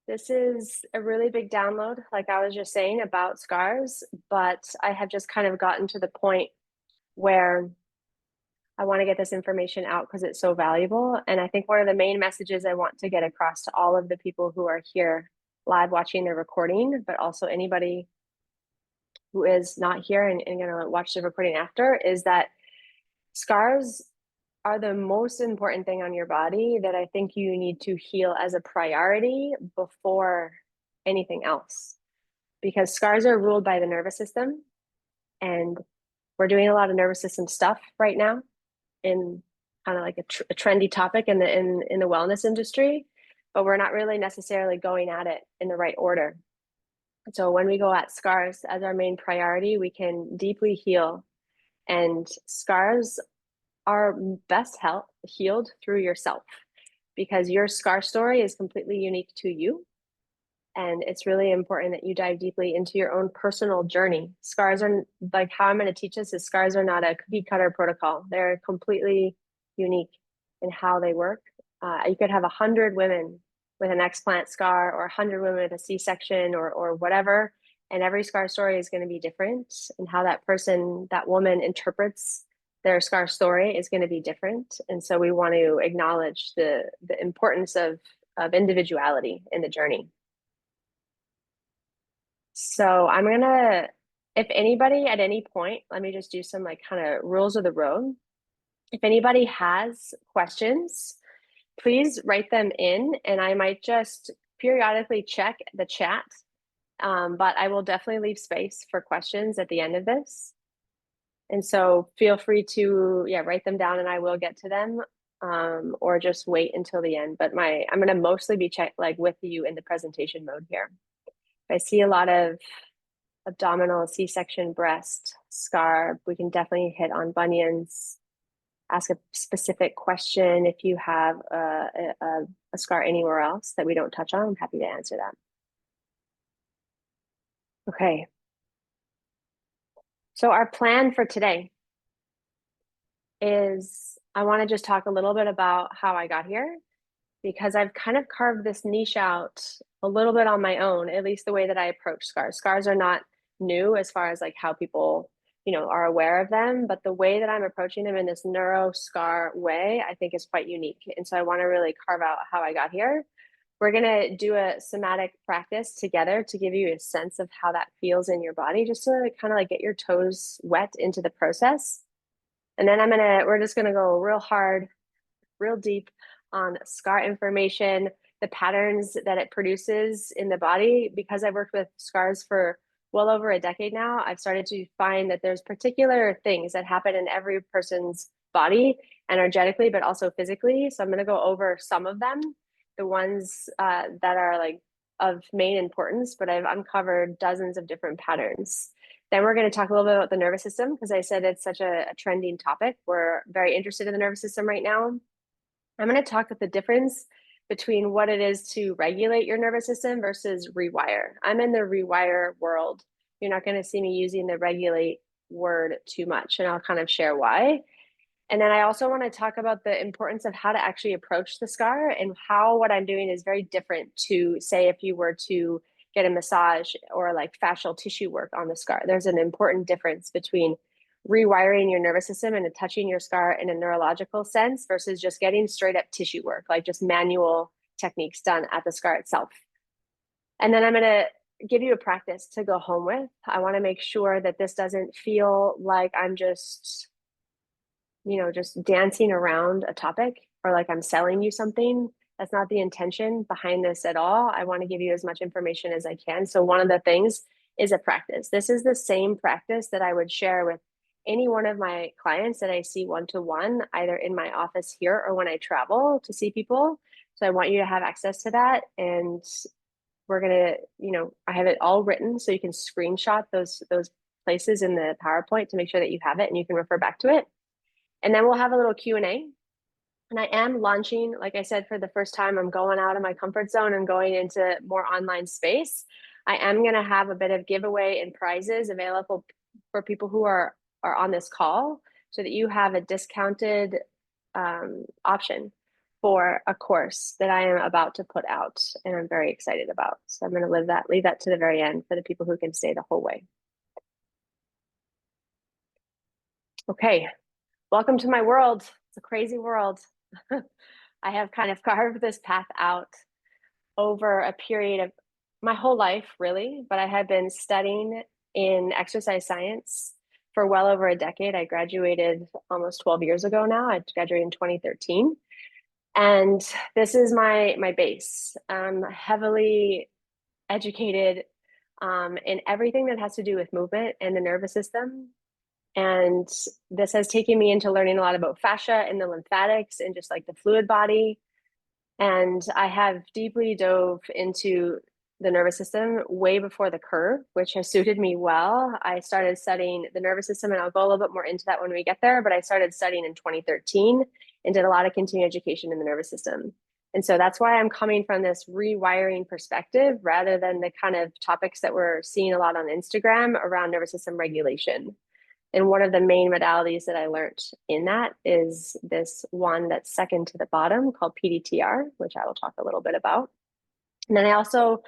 This is a really big download, like I was just saying about scars, but I have just kind of gotten to the point where I want to get this information out because it's so valuable. And I think one of the main messages I want to get across to all of the people who are here live watching the recording, but also anybody who is not here and going to watch the recording after, is that scars are the most important thing on your body that I think you need to heal as a priority before anything else. Because scars are ruled by the nervous system, and we're doing a lot of nervous system stuff right now in kind of like a trendy topic in the wellness industry, but we're not really necessarily going at it in the right order. So when we go at scars as our main priority, we can deeply heal. And scars are best healed through yourself, because your scar story is completely unique to you. And it's really important that you dive deeply into your own personal journey. Scars are like, how I'm going to teach this is scars are not a cookie cutter protocol. They're completely unique in how they work. You could have 100 women with an explant scar, or 100 women with a C-section, or whatever. And every scar story is going to be different. And how that woman interprets their scar story is going to be different. And so we want to acknowledge the importance of individuality in the journey. So I'm gonna, if anybody at any point, let me just do some like kind of rules of the road. If anybody has questions, please write them in, and I might just periodically check the chat. But I will definitely leave space for questions at the end of this. And so feel free to, write them down and I will get to them, or just wait until the end. But I'm gonna mostly be with you in the presentation mode here. I see a lot of abdominal, C-section, breast, scar. We can definitely hit on bunions. Ask a specific question if you have a scar anywhere else that we don't touch on. I'm happy to answer that. Okay. So our plan for today is I want to just talk a little bit about how I got here, because I've kind of carved this niche out a little bit on my own, at least the way that I approach scars. Scars are not new as far as like how people, are aware of them, but the way that I'm approaching them in this neuro-scar way, I think is quite unique. And so I want to really carve out how I got here. We're going to do a somatic practice together to give you a sense of how that feels in your body, just to kind of like get your toes wet into the process. And then we're just going to go real hard, real deep on scar information, the patterns that it produces in the body. Because I've worked with scars for well over a decade now, I've started to find that there's particular things that happen in every person's body energetically, but also physically. So I'm going to go over some of them, the ones that are like of main importance, but I've uncovered dozens of different patterns. Then we're going to talk a little bit about the nervous system, because I said it's such a trending topic. We're very interested in the nervous system right now. I'm going to talk about the difference between what it is to regulate your nervous system versus rewire. I'm in the rewire world. You're not going to see me using the regulate word too much, and I'll kind of share why. And then I also want to talk about the importance of how to actually approach the scar, and how what I'm doing is very different to, say, if you were to get a massage or like fascial tissue work on the scar. There's an important difference between rewiring your nervous system and touching your scar in a neurological sense versus just getting straight up tissue work, like just manual techniques done at the scar itself. And then I'm going to give you a practice to go home with. I want to make sure that this doesn't feel like I'm just, just dancing around a topic, or like I'm selling you something. That's not the intention behind this at all. I want to give you as much information as I can. So one of the things is a practice. This is the same practice that I would share with any one of my clients that I see one-to-one, either in my office here or when I travel to see people. So I want you to have access to that. And we're going to, I have it all written so you can screenshot those places in the PowerPoint to make sure that you have it and you can refer back to it. And then we'll have a little Q&A. And I am launching, like I said, for the first time, I'm going out of my comfort zone and going into more online space. I am going to have a bit of giveaway and prizes available for people who are on this call, so that you have a discounted option for a course that I am about to put out and I'm very excited about. So I'm going to leave that to the very end for the people who can stay the whole way. Okay, welcome to my world. It's a crazy world. I have kind of carved this path out over a period of my whole life, really, but I have been studying in exercise science for well over a decade. I graduated almost 12 years ago now. I graduated in 2013. And this is my base. I'm heavily educated in everything that has to do with movement and the nervous system. And this has taken me into learning a lot about fascia and the lymphatics and just like the fluid body. And I have deeply dove into the nervous system way before the curve, which has suited me well. I started studying the nervous system, and I'll go a little bit more into that when we get there, but I started studying in 2013 and did a lot of continuing education in the nervous system. And so that's why I'm coming from this rewiring perspective rather than the kind of topics that we're seeing a lot on Instagram around nervous system regulation. And one of the main modalities that I learned in that is this one that's second to the bottom called PDTR, which I will talk a little bit about. And then I also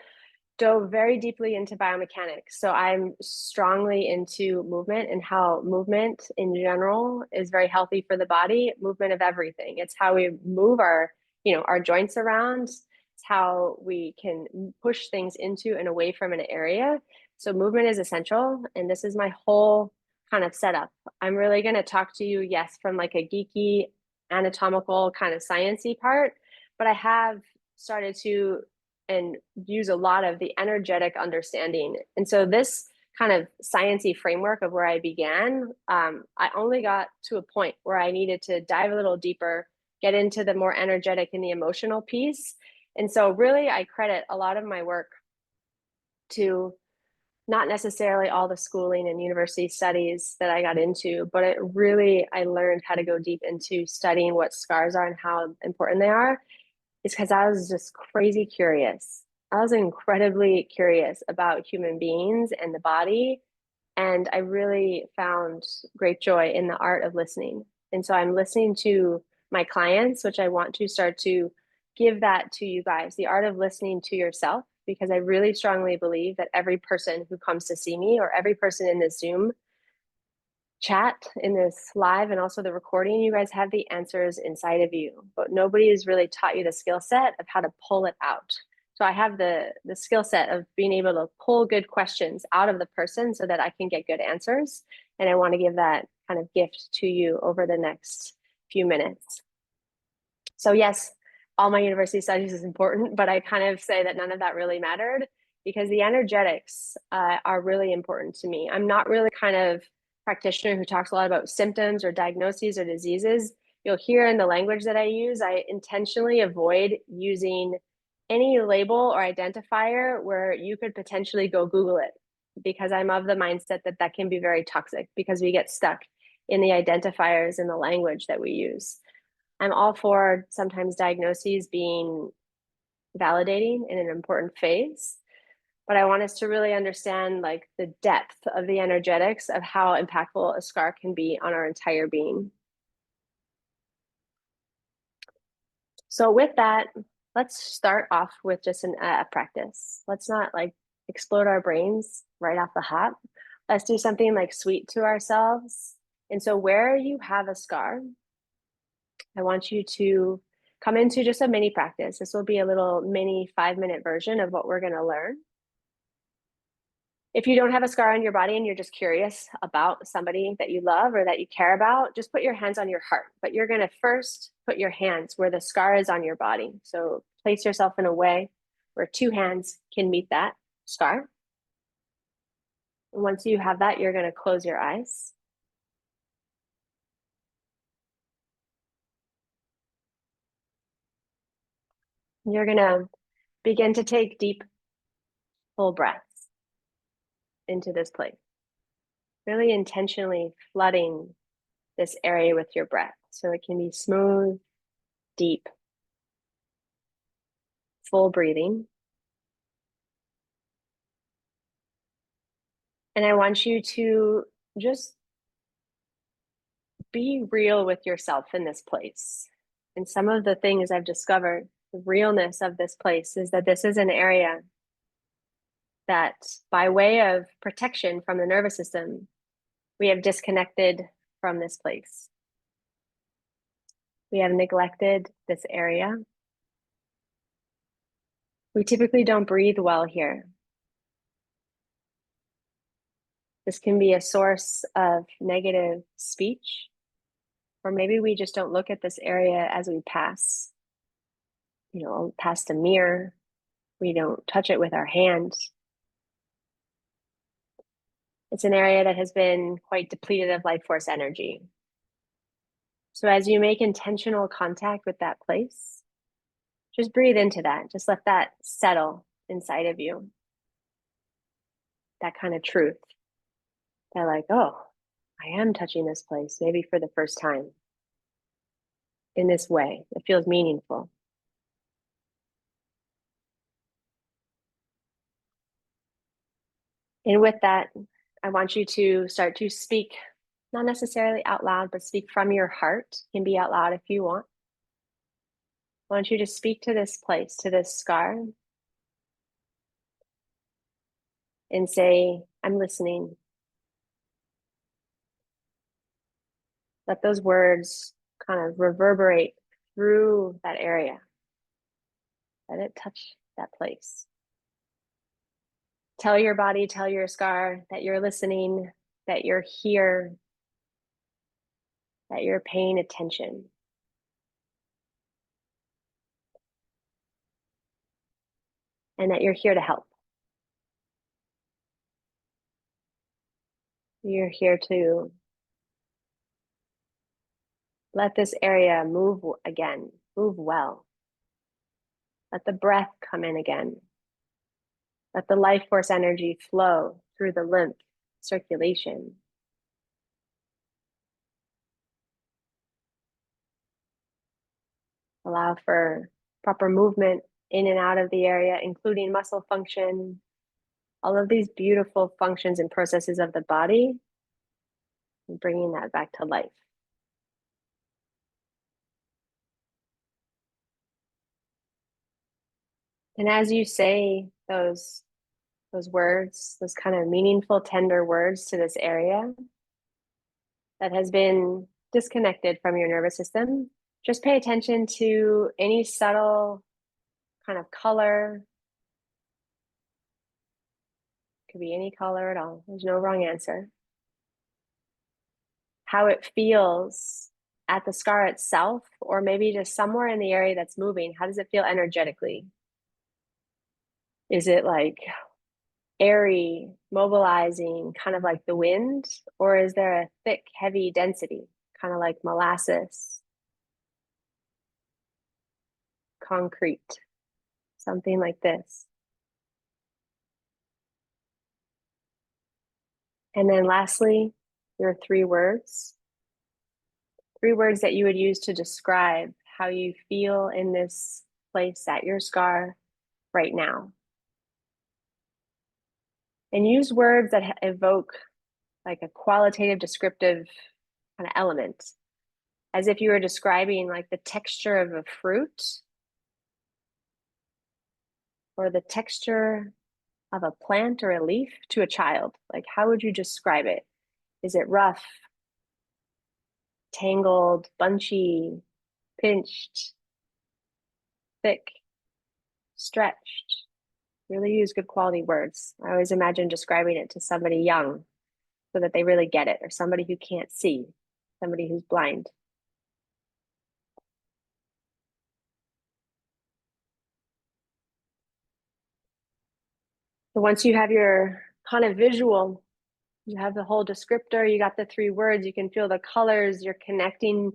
dove very deeply into biomechanics. So I'm strongly into movement and how movement in general is very healthy for the body, movement of everything. It's how we move our joints around. It's how we can push things into and away from an area. So movement is essential. And this is my whole kind of setup. I'm really going to talk to you, yes, from like a geeky anatomical kind of sciencey part, but I have started to and use a lot of the energetic understanding. And so this kind of sciencey framework of where I began, I only got to a point where I needed to dive a little deeper, get into the more energetic and the emotional piece. And so really I credit a lot of my work to not necessarily all the schooling and university studies that I got into, but I learned how to go deep into studying what scars are and how important they are. Is because I was just crazy curious. I was incredibly curious about human beings and the body. And I really found great joy in the art of listening. And so I'm listening to my clients, which I want to start to give that to you guys, the art of listening to yourself, because I really strongly believe that every person who comes to see me or every person in this Zoom chat in this live and also the recording, you guys have the answers inside of you, but nobody has really taught you the skill set of how to pull it out. So I have the skill set of being able to pull good questions out of the person so that I can get good answers. And I want to give that kind of gift to you over the next few minutes. So yes, all my university studies is important, but I kind of say that none of that really mattered because the energetics are really important to me. I'm not really kind of practitioner who talks a lot about symptoms or diagnoses or diseases. You'll hear in the language that I use, I intentionally avoid using any label or identifier where you could potentially go Google it because I'm of the mindset that that can be very toxic because we get stuck in the identifiers in the language that we use. I'm all for sometimes diagnoses being validating in an important phase, but I want us to really understand like the depth of the energetics of how impactful a scar can be on our entire being. So with that, let's start off with just a practice. Let's not like explode our brains right off the hop. Let's do something like sweet to ourselves. And so where you have a scar, I want you to come into just a mini practice. This will be a little mini 5-minute version of what we're going to learn. If you don't have a scar on your body and you're just curious about somebody that you love or that you care about, just put your hands on your heart. But you're going to first put your hands where the scar is on your body. So place yourself in a way where 2 hands can meet that scar. And once you have that, you're going to close your eyes. You're going to begin to take deep, full breaths into this place. Really intentionally flooding this area with your breath so it can be smooth, deep, full breathing. And I want you to just be real with yourself in this place. And some of the things I've discovered, the realness of this place is that this is an area that, by way of protection from the nervous system, we have disconnected from this place. We have neglected this area. We typically don't breathe well here. This can be a source of negative speech, or maybe we just don't look at this area as we pass, past a mirror. We don't touch it with our hands. It's an area that has been quite depleted of life force energy. So as you make intentional contact with that place, just breathe into that. Just let that settle inside of you. That kind of truth. That like, oh, I am touching this place, maybe for the first time. In this way, it feels meaningful. And with that, I want you to start to speak, not necessarily out loud, but speak from your heart. You can be out loud if you want. I want you to speak to this place, to this scar, and say, I'm listening. Let those words kind of reverberate through that area. Let it touch that place. Tell your body, tell your scar that you're listening, that you're here, that you're paying attention. And that you're here to help. You're here to let this area move again, move well. Let the breath come in again. Let the life force energy flow through the lymph circulation. Allow for proper movement in and out of the area, including muscle function, all of these beautiful functions and processes of the body, and bringing that back to life. And as you say those words, those kind of meaningful, tender words to this area that has been disconnected from your nervous system, just pay attention to any subtle kind of color. Could be any color at all. There's no wrong answer. How it feels at the scar itself, or maybe just somewhere in the area that's moving. How does it feel energetically? Is it like airy, mobilizing, kind of like the wind? Or is there a thick, heavy density, kind of like molasses, concrete, something like this? And then lastly, your 3 words. 3 words that you would use to describe how you feel in this place at your scar right now. And use words that evoke like a qualitative, descriptive kind of element, as if you were describing like the texture of a fruit or the texture of a plant or a leaf to a child. Like, how would you describe it? Is it rough, tangled, bunchy, pinched, thick, stretched? Really use good quality words. I always imagine describing it to somebody young so that they really get it, or somebody who can't see, somebody who's blind. So once you have your kind of visual, you have the whole descriptor, you got the 3 words, you can feel the colors, you're connecting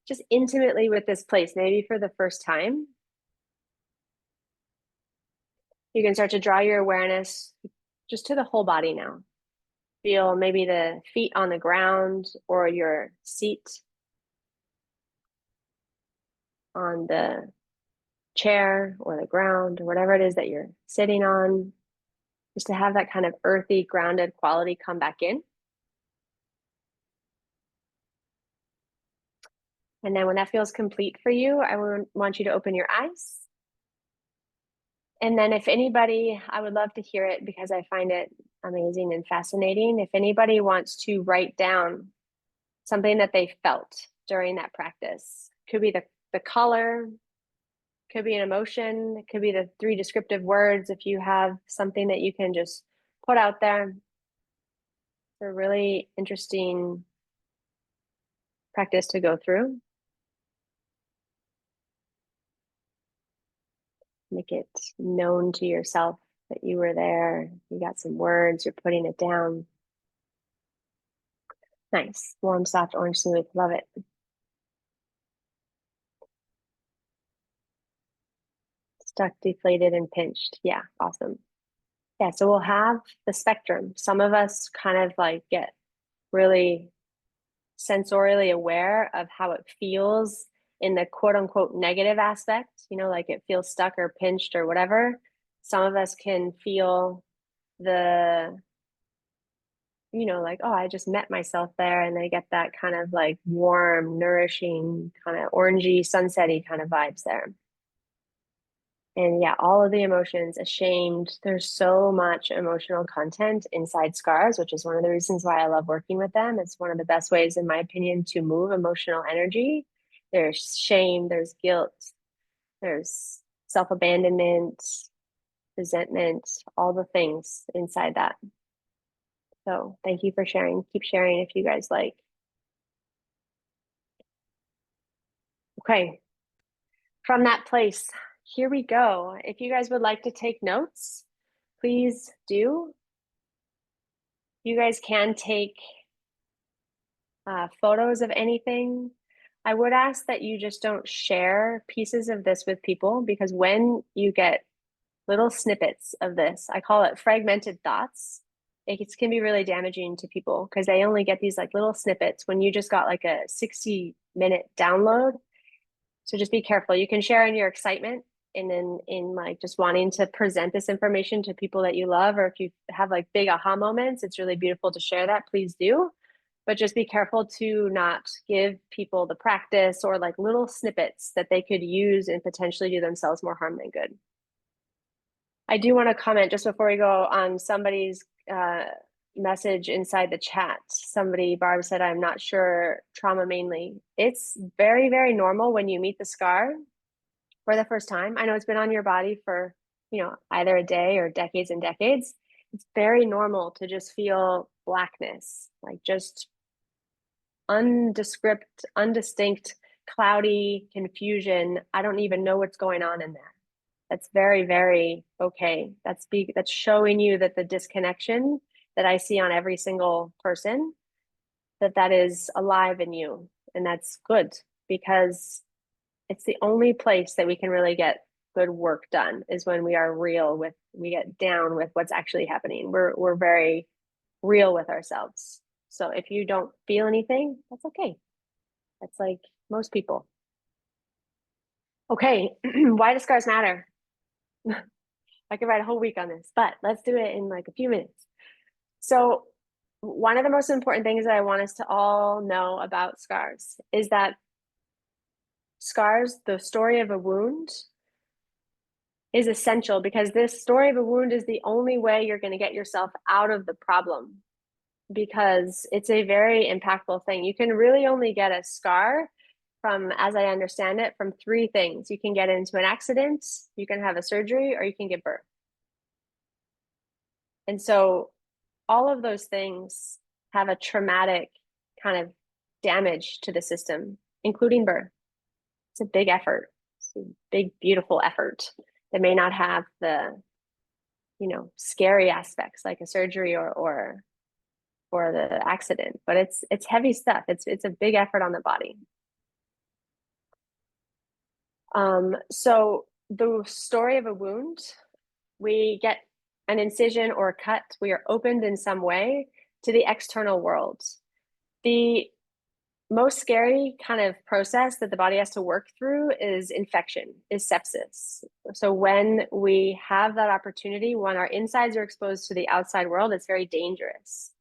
just intimately with this place, maybe for the first time. You can start to draw your awareness just to the whole body now. Feel maybe the feet on the ground or your seat on the chair or the ground or whatever it is that you're sitting on, just to have that kind of earthy, grounded quality come back in. And then when that feels complete for you, I want you to open your eyes. And then if anybody, I would love to hear it because I find it amazing and fascinating. If anybody wants to write down something that they felt during that practice, could be the color, could be an emotion, it could be the 3 descriptive words. If you have something that you can just put out there, it's a really interesting practice to go through. Make it known to yourself that you were there. You got some words, you're putting it down. Nice. Warm, soft, orange, smooth. Love it. Stuck, deflated, and pinched. Yeah, awesome. Yeah, so we'll have the spectrum. Some of us kind of like get really sensorially aware of how it feels in the quote unquote negative aspect, like it feels stuck or pinched or whatever. Some of us can feel the, like, oh, I just met myself there. And they get that kind of like warm, nourishing, kind of orangey, sunsetty kind of vibes there. And yeah, all of the emotions, ashamed. There's so much emotional content inside scars, which is one of the reasons why I love working with them. It's one of the best ways, in my opinion, to move emotional energy. There's shame, there's guilt, there's self-abandonment, resentment, all the things inside that. So thank you for sharing. Keep sharing if you guys like. Okay. From that place, here we go. If you guys would like to take notes, please do. You guys can take photos of anything. I would ask that you just don't share pieces of this with people, because when you get little snippets of this, I call it fragmented thoughts, it can be really damaging to people because they only get these like little snippets when you just got like a 60-minute download. So just be careful. You can share in your excitement and in like just wanting to present this information to people that you love, or if you have like big aha moments, it's really beautiful to share that, please do. But just be careful to not give people the practice or like little snippets that they could use and potentially do themselves more harm than good. I do want to comment just before we go on somebody's message inside the chat. Barb said, I'm not sure, trauma mainly. It's very, very normal when you meet the scar for the first time. I know it's been on your body for, either a day or decades and decades. It's very normal to just feel blackness, like just undistinct, cloudy confusion. I don't even know what's going on in there. That's very, very okay. That's showing you that the disconnection that I see on every single person, that is alive in you. And that's good, because it's the only place that we can really get good work done, is when we are we get down with what's actually happening. We're very real with ourselves. So if you don't feel anything, that's okay. That's like most people. Okay, why do scars matter? I could write a whole week on this, but let's do it in like a few minutes. So one of the most important things that I want us to all know about scars is that scars, the story of a wound, is essential, because this story of a wound is the only way you're going to get yourself out of the problem, because it's a very impactful thing. You can really only get a scar from, as I understand it, from 3 things. You can get into an accident, you can have a surgery, or you can give birth. And so all of those things have a traumatic kind of damage to the system, including birth. It's a big effort. It's a big, beautiful effort that may not have the, scary aspects like a surgery or the accident, but it's heavy stuff. It's a big effort on the body. So the story of a wound, we get an incision or a cut, we are opened in some way to the external world. The most scary kind of process that the body has to work through is infection, is sepsis. So when we have that opportunity, when our insides are exposed to the outside world, it's very dangerous.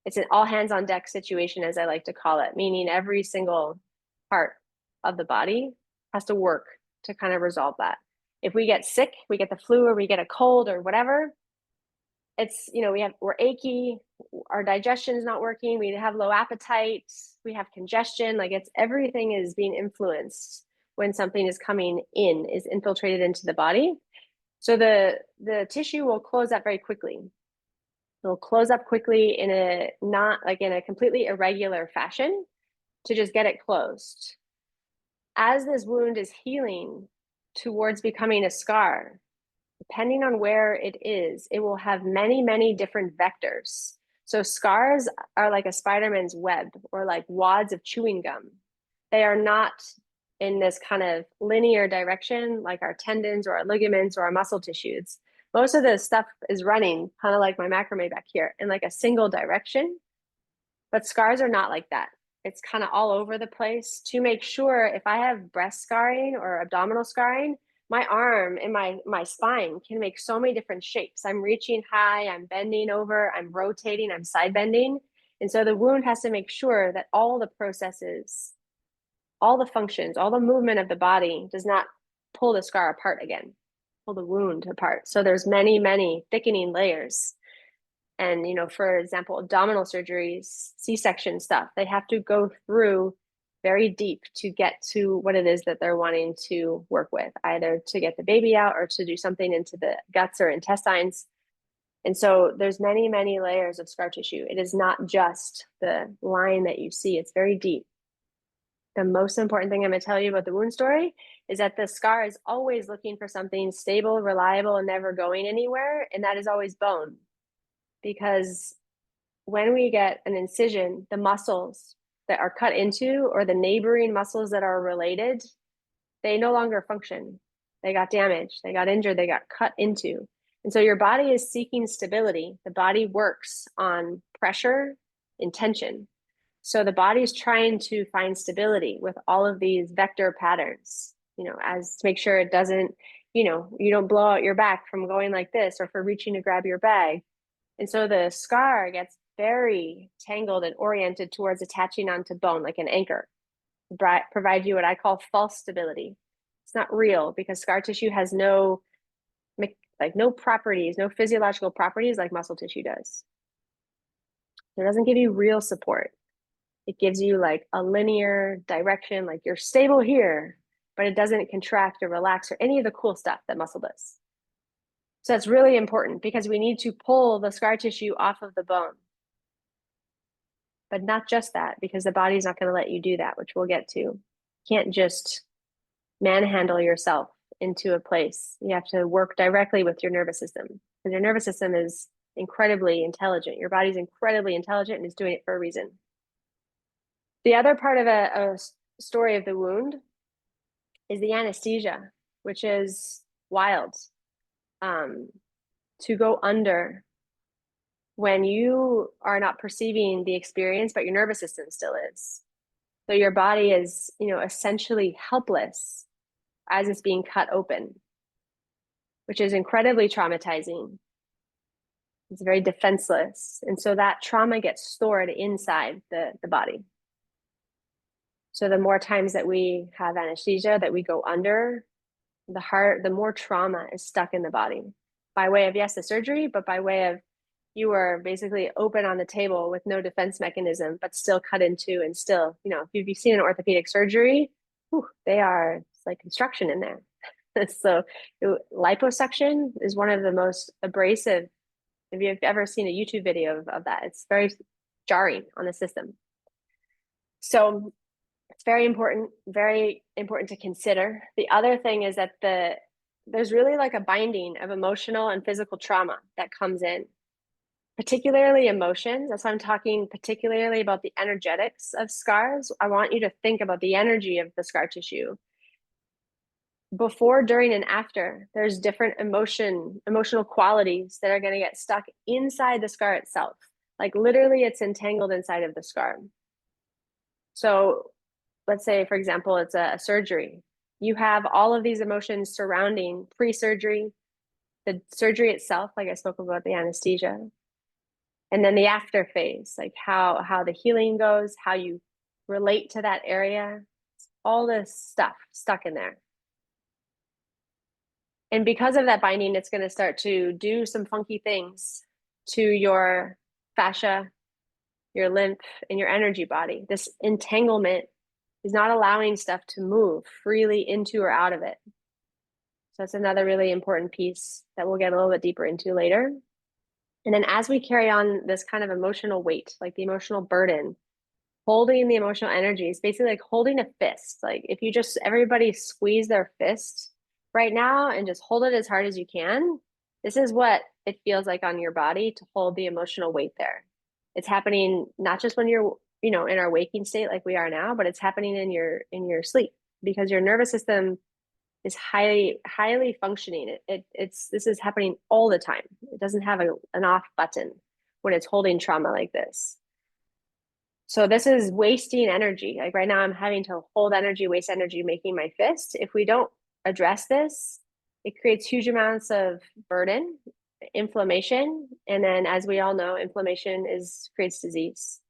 It's an all hands on deck situation, as I like to call it, meaning every single part of the body has to work to kind of resolve that. If we get sick, we get the flu or we get a cold or whatever, it's, we're achy, our digestion is not working, we have low appetite, we have congestion, like everything is being influenced when something is coming in, is infiltrated into the body. So the tissue will close up very quickly. It'll close up quickly in a not like in a completely irregular fashion to just get it closed. As this wound is healing towards becoming a scar, depending on where it is, it will have many, many different vectors. So scars are like a Spider-Man's web or like wads of chewing gum. They are not in this kind of linear direction like our tendons or our ligaments or our muscle tissues. Most of the stuff is running kind of like my macrame back here in like a single direction, but scars are not like that. It's kind of all over the place to make sure if I have breast scarring or abdominal scarring, my arm and my spine can make so many different shapes. I'm reaching high, I'm bending over, I'm rotating, I'm side bending. And so the wound has to make sure that all the processes, all the functions, all the movement of the body does not pull the scar apart again, pull the wound apart. So there's many, many thickening layers. And, for example, abdominal surgeries, C-section stuff, they have to go through very deep to get to what it is that they're wanting to work with, either to get the baby out or to do something into the guts or intestines. And so there's many, many layers of scar tissue. It is not just the line that you see, it's very deep. The most important thing I'm going to tell you about the wound story is that the scar is always looking for something stable, reliable, and never going anywhere. And that is always bone. Because when we get an incision, the muscles that are cut into or the neighboring muscles that are related, they no longer function. They got damaged, they got injured, they got cut into. And so your body is seeking stability. The body works on pressure and tension. So the body's trying to find stability with all of these vector patterns, as to make sure it doesn't, you don't blow out your back from going like this or for reaching to grab your bag. And so the scar gets very tangled and oriented towards attaching onto bone like an anchor, provide you what I call false stability. It's not real because scar tissue has no properties, no physiological properties like muscle tissue does. It doesn't give you real support. It gives you like a linear direction, like you're stable here, but it doesn't contract or relax or any of the cool stuff that muscle does. So it's really important because we need to pull the scar tissue off of the bone. But not just that, because the body's not going to let you do that, which we'll get to. You can't just manhandle yourself into a place. You have to work directly with your nervous system because your nervous system is incredibly intelligent. Your body's incredibly intelligent and is doing it for a reason. The other part of a story of the wound is the anesthesia, which is wild. To go under when you are not perceiving the experience, but your nervous system still is. So your body is, essentially helpless as it's being cut open, which is incredibly traumatizing. It's very defenseless. And so that trauma gets stored inside the body. So the more times that we have anesthesia, that we go under, the more trauma is stuck in the body by way of, yes, the surgery, but by way of you were basically open on the table with no defense mechanism, but still cut into and still, if you've seen an orthopedic surgery, it's like construction in there. So liposuction is one of the most abrasive, if you've ever seen a YouTube video of that, it's very jarring on the system. So it's very important to consider. The other thing is that there's really like a binding of emotional and physical trauma that comes in, particularly emotions. That's why I'm talking particularly about the energetics of scars. I want you to think about the energy of the scar tissue. Before, during, and after, there's different emotional qualities that are going to get stuck inside the scar itself. Like literally it's entangled inside of the scar. So let's say, for example, it's a surgery. You have all of these emotions surrounding pre-surgery, the surgery itself, like I spoke about the anesthesia, and then the after phase, like how the healing goes, how you relate to that area. all this stuff stuck in there. And because of that binding, it's going to start to do some funky things to your fascia, your lymph, and your energy body. This entanglement is not allowing stuff to move freely into or out of it. So that's another really important piece that we'll get a little bit deeper into later. And then as we carry on this kind of emotional weight, like the emotional burden, holding the emotional energy is basically like holding a fist. Like if you just, everybody squeeze their fist right now and just hold it as hard as you can, this is what it feels like on your body to hold the emotional weight there. It's happening not just when you're, in our waking state like we are now, but it's happening in your sleep because your nervous system is highly functioning. This is happening all the time. It doesn't have an off button when it's holding trauma like this. So this is wasting energy. Like right now I'm having to hold energy, waste energy, making my fist. If we don't address this, it creates huge amounts of burden, inflammation, and then as we all know, inflammation creates disease.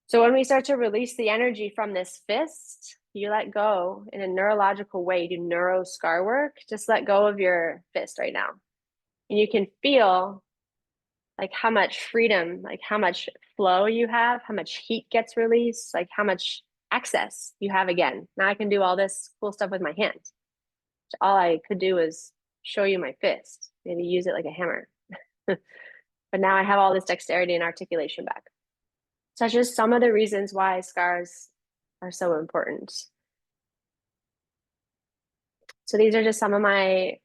So when we start to release the energy from this fist, you let go in a neurological way, you do neuro-scar work, just let go of your fist right now. And you can feel like how much freedom, like how much flow you have, how much heat gets released, like how much access you have again. Now I can do all this cool stuff with my hands. All I could do was show you my fist, maybe use it like a hammer. But now I have all this dexterity and articulation back. So that's just some of the reasons why scars are so important. So these are just some of my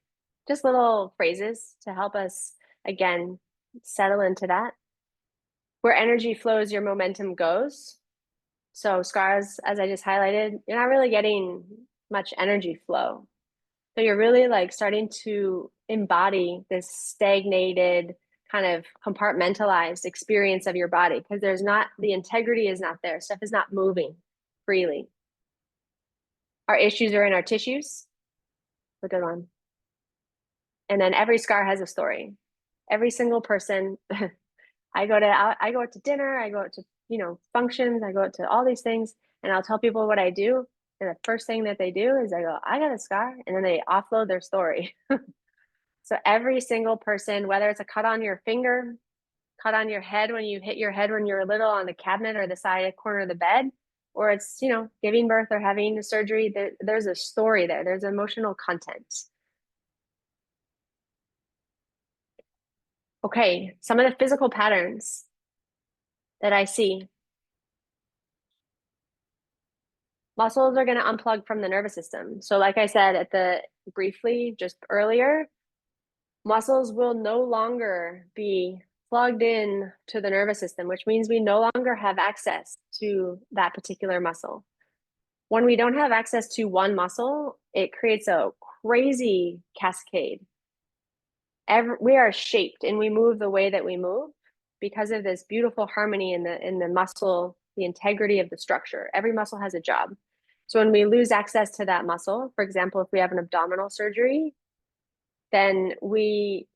just little phrases to help us, again, settle into that. Where energy flows, your momentum goes. So scars, as I just highlighted, you're not really getting much energy flow. So you're really like starting to embody this stagnated, kind of compartmentalized experience of your body because the integrity is not there. Stuff is not moving freely. Our issues are in our tissues. A good one. And then every scar has a story. Every single person, I go out to dinner, I go out to, functions, I go out to all these things, and I'll tell people what I do. And the first thing that they do is I go, I got a scar. And then they offload their story. So every single person, whether it's a cut on your finger, cut on your head when you hit your head when you were little on the cabinet or the side corner of the bed, or it's, giving birth or having surgery, there's a story there. There's emotional content. Okay, some of the physical patterns that I see. Muscles are going to unplug from the nervous system. So like I said briefly just earlier, muscles will no longer be plugged in to the nervous system, which means we no longer have access to that particular muscle. When we don't have access to one muscle, it creates a crazy cascade. We are shaped and we move the way that we move because of this beautiful harmony in the muscle, the integrity of the structure. Every muscle has a job. So when we lose access to that muscle, for example, if we have an abdominal surgery, then we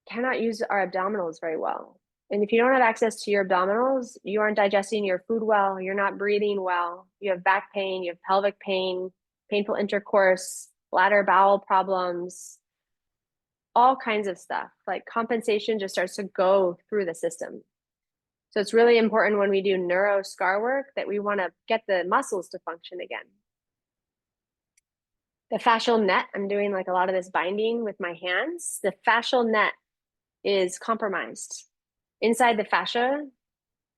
cannot use our abdominals very well. And if you don't have access to your abdominals, you aren't digesting your food well, you're not breathing well, you have back pain, you have pelvic pain, painful intercourse, bladder, bowel problems, all kinds of stuff. Like compensation just starts to go through the system. So it's really important when we do neuro-scar work that we want to get the muscles to function again. The fascial net, I'm doing like a lot of this binding with my hands. The fascial net is compromised. Inside the fascia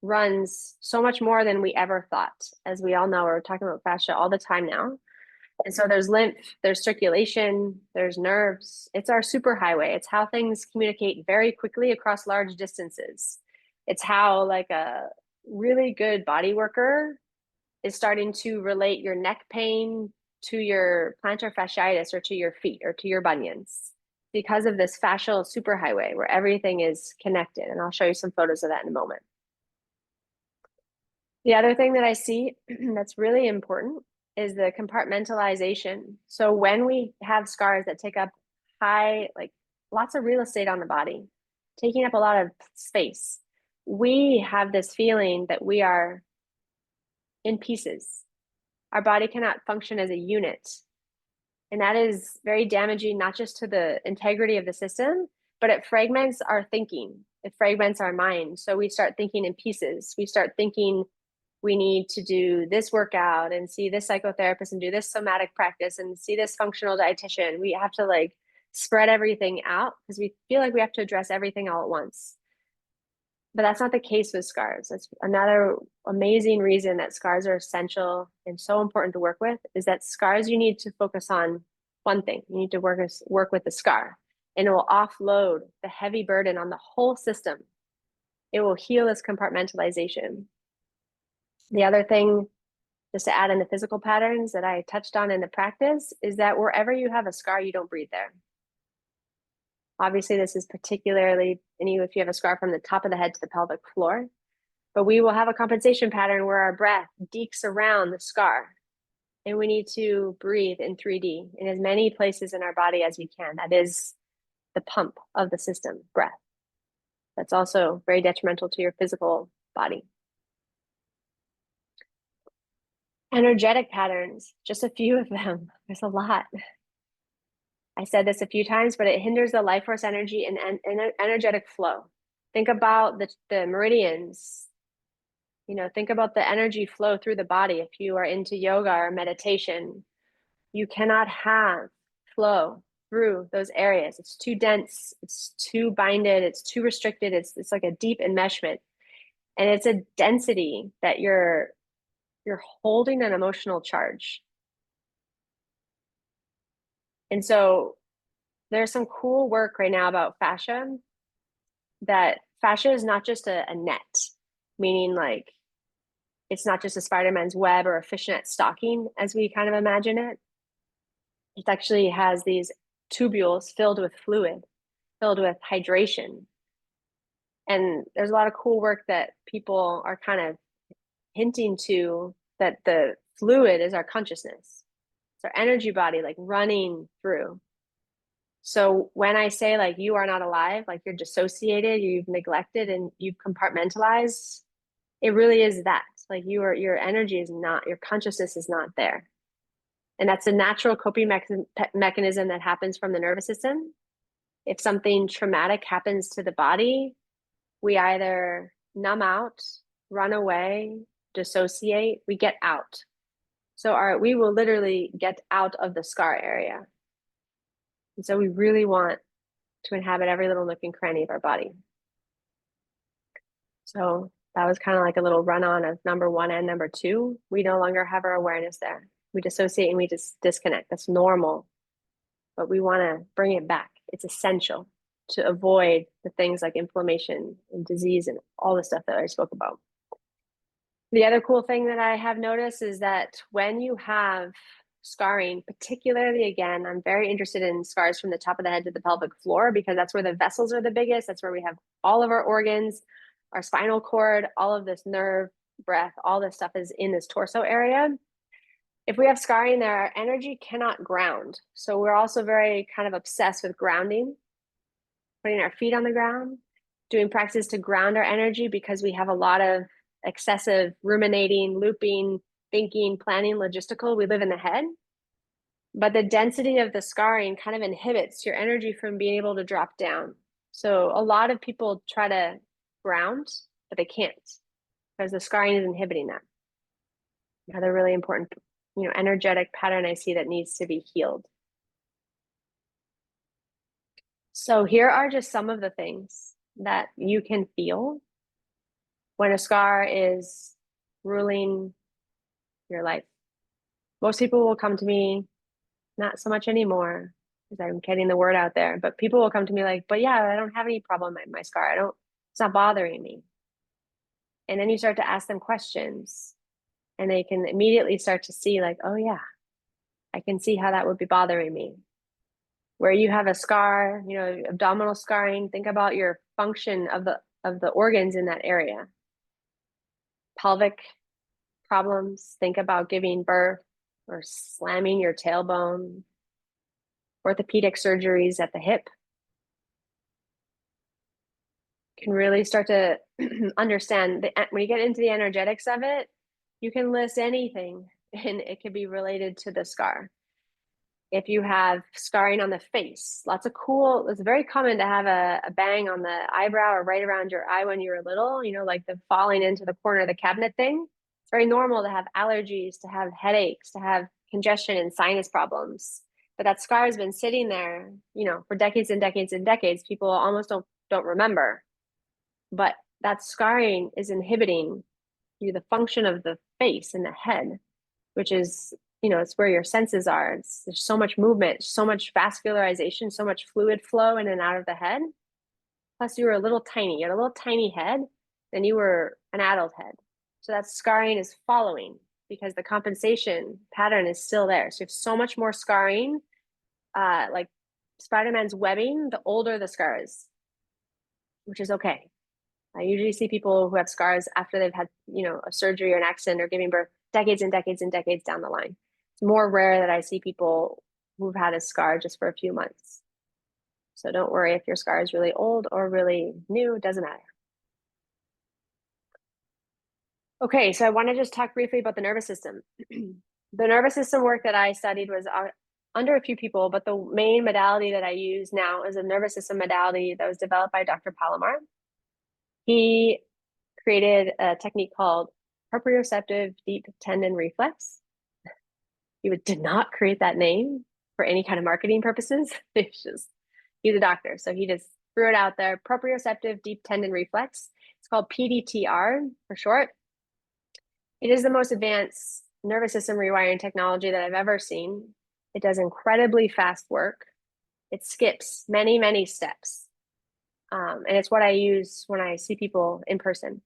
runs so much more than we ever thought. As we all know, we're talking about fascia all the time now. And so there's lymph, there's circulation, there's nerves. It's our superhighway. It's how things communicate very quickly across large distances. It's how like a really good body worker is starting to relate your neck pain to your plantar fasciitis or to your feet or to your bunions because of this fascial superhighway where everything is connected. And I'll show you some photos of that in a moment. The other thing that I see that's really important is the compartmentalization. So when we have scars that take up lots of real estate on the body, taking up a lot of space, we have this feeling that we are in pieces. our body cannot function as a unit. And that is very damaging, not just to the integrity of the system, but it fragments our thinking. It fragments our mind. So we start thinking in pieces. We start thinking we need to do this workout and see this psychotherapist and do this somatic practice and see this functional dietitian. We have to like spread everything out because we feel like we have to address everything all at once. But that's not the case with scars. That's another amazing reason that scars are essential and so important to work with, is that scars, you need to focus on one thing. You need to work with the scar, and it will offload the heavy burden on the whole system. It will heal this compartmentalization. The other thing, just to add in the physical patterns that I touched on in the practice, is that wherever you have a scar, you don't breathe there. Obviously, this is particularly if you have a scar from the top of the head to the pelvic floor, but we will have a compensation pattern where our breath dekes around the scar, and we need to breathe in 3D in as many places in our body as we can. That is the pump of the system, breath. That's also very detrimental to your physical body. Energetic patterns, just a few of them. There's a lot. I said this a few times, but it hinders the life force energy and energetic flow. Think about the meridians. Think about the energy flow through the body. If you are into yoga or meditation, you cannot have flow through those areas. It's too dense. It's too binded. It's too restricted. It's like a deep enmeshment. And it's a density that you're holding an emotional charge. And so there's some cool work right now about fascia, that fascia is not just a net, meaning like it's not just a Spider-Man's web or a fishnet stocking as we kind of imagine it. It actually has these tubules filled with fluid, filled with hydration. And there's a lot of cool work that people are kind of hinting to, that the fluid is our consciousness. It's our energy body, like running through. So when I say like you are not alive, like you're dissociated, you've neglected, and you've compartmentalized, it really is that. Like your energy is not, your consciousness is not there. And that's a natural coping mechanism that happens from the nervous system. If something traumatic happens to the body, we either numb out, run away, dissociate, we get out. So we will literally get out of the scar area. And so we really want to inhabit every little nook and cranny of our body. So that was kind of like a little run on of number one and number two. We no longer have our awareness there. We dissociate and we just disconnect. That's normal, but we want to bring it back. It's essential to avoid the things like inflammation and disease and all the stuff that I spoke about. The other cool thing that I have noticed is that when you have scarring, particularly, again, I'm very interested in scars from the top of the head to the pelvic floor, because that's where the vessels are the biggest. That's where we have all of our organs, our spinal cord, all of this nerve, breath, all this stuff is in this torso area. If we have scarring there, our energy cannot ground. So we're also very kind of obsessed with grounding, putting our feet on the ground, doing practices to ground our energy, because we have a lot of excessive ruminating, looping, thinking, planning, logistical. We live in the head. But the density of the scarring kind of inhibits your energy from being able to drop down. So a lot of people try to ground, but they can't, because the scarring is inhibiting that. Another really important, energetic pattern I see that needs to be healed. So here are just some of the things that you can feel when a scar is ruling your life. Most people will come to me, not so much anymore, because I'm getting the word out there, but people will come to me like, but yeah, I don't have any problem with my scar. It's not bothering me. And then you start to ask them questions, and they can immediately start to see like, oh yeah, I can see how that would be bothering me. Where you have a scar, abdominal scarring, think about your function of the organs in that area. Pelvic problems, think about giving birth or slamming your tailbone. Orthopedic surgeries at the hip. Can really start to understand when you get into the energetics of it, you can list anything and it could be related to the scar. If you have scarring on the face, lots of cool, it's very common to have a bang on the eyebrow or right around your eye when you were little, like the falling into the corner of the cabinet thing. It's very normal to have allergies, to have headaches, to have congestion and sinus problems. But that scar has been sitting there, for decades and decades and decades. People almost don't remember. But that scarring is inhibiting the function of the face and the head, which is, it's where your senses are. There's so much movement, so much vascularization, so much fluid flow in and out of the head. Plus, you were a little tiny. You had a little tiny head, then you were an adult head. So that scarring is following because the compensation pattern is still there. So you have so much more scarring, like Spider-Man's webbing, the older the scar is, which is okay. I usually see people who have scars after they've had, a surgery or an accident or giving birth decades and decades and decades down the line. It's more rare that I see people who've had a scar just for a few months. So don't worry if your scar is really old or really new, it doesn't matter. Okay, so I want to just talk briefly about the nervous system. The nervous system work that I studied was under a few people, but the main modality that I use now is a nervous system modality that was developed by Dr. Palomar. He created a technique called proprioceptive deep tendon reflex. He did not create that name for any kind of marketing purposes. He's a doctor, so he just threw it out there. Proprioceptive deep tendon reflex. It's called PDTR for short. It is the most advanced nervous system rewiring technology that I've ever seen. It does incredibly fast work. It skips many, many steps. And it's what I use when I see people in person.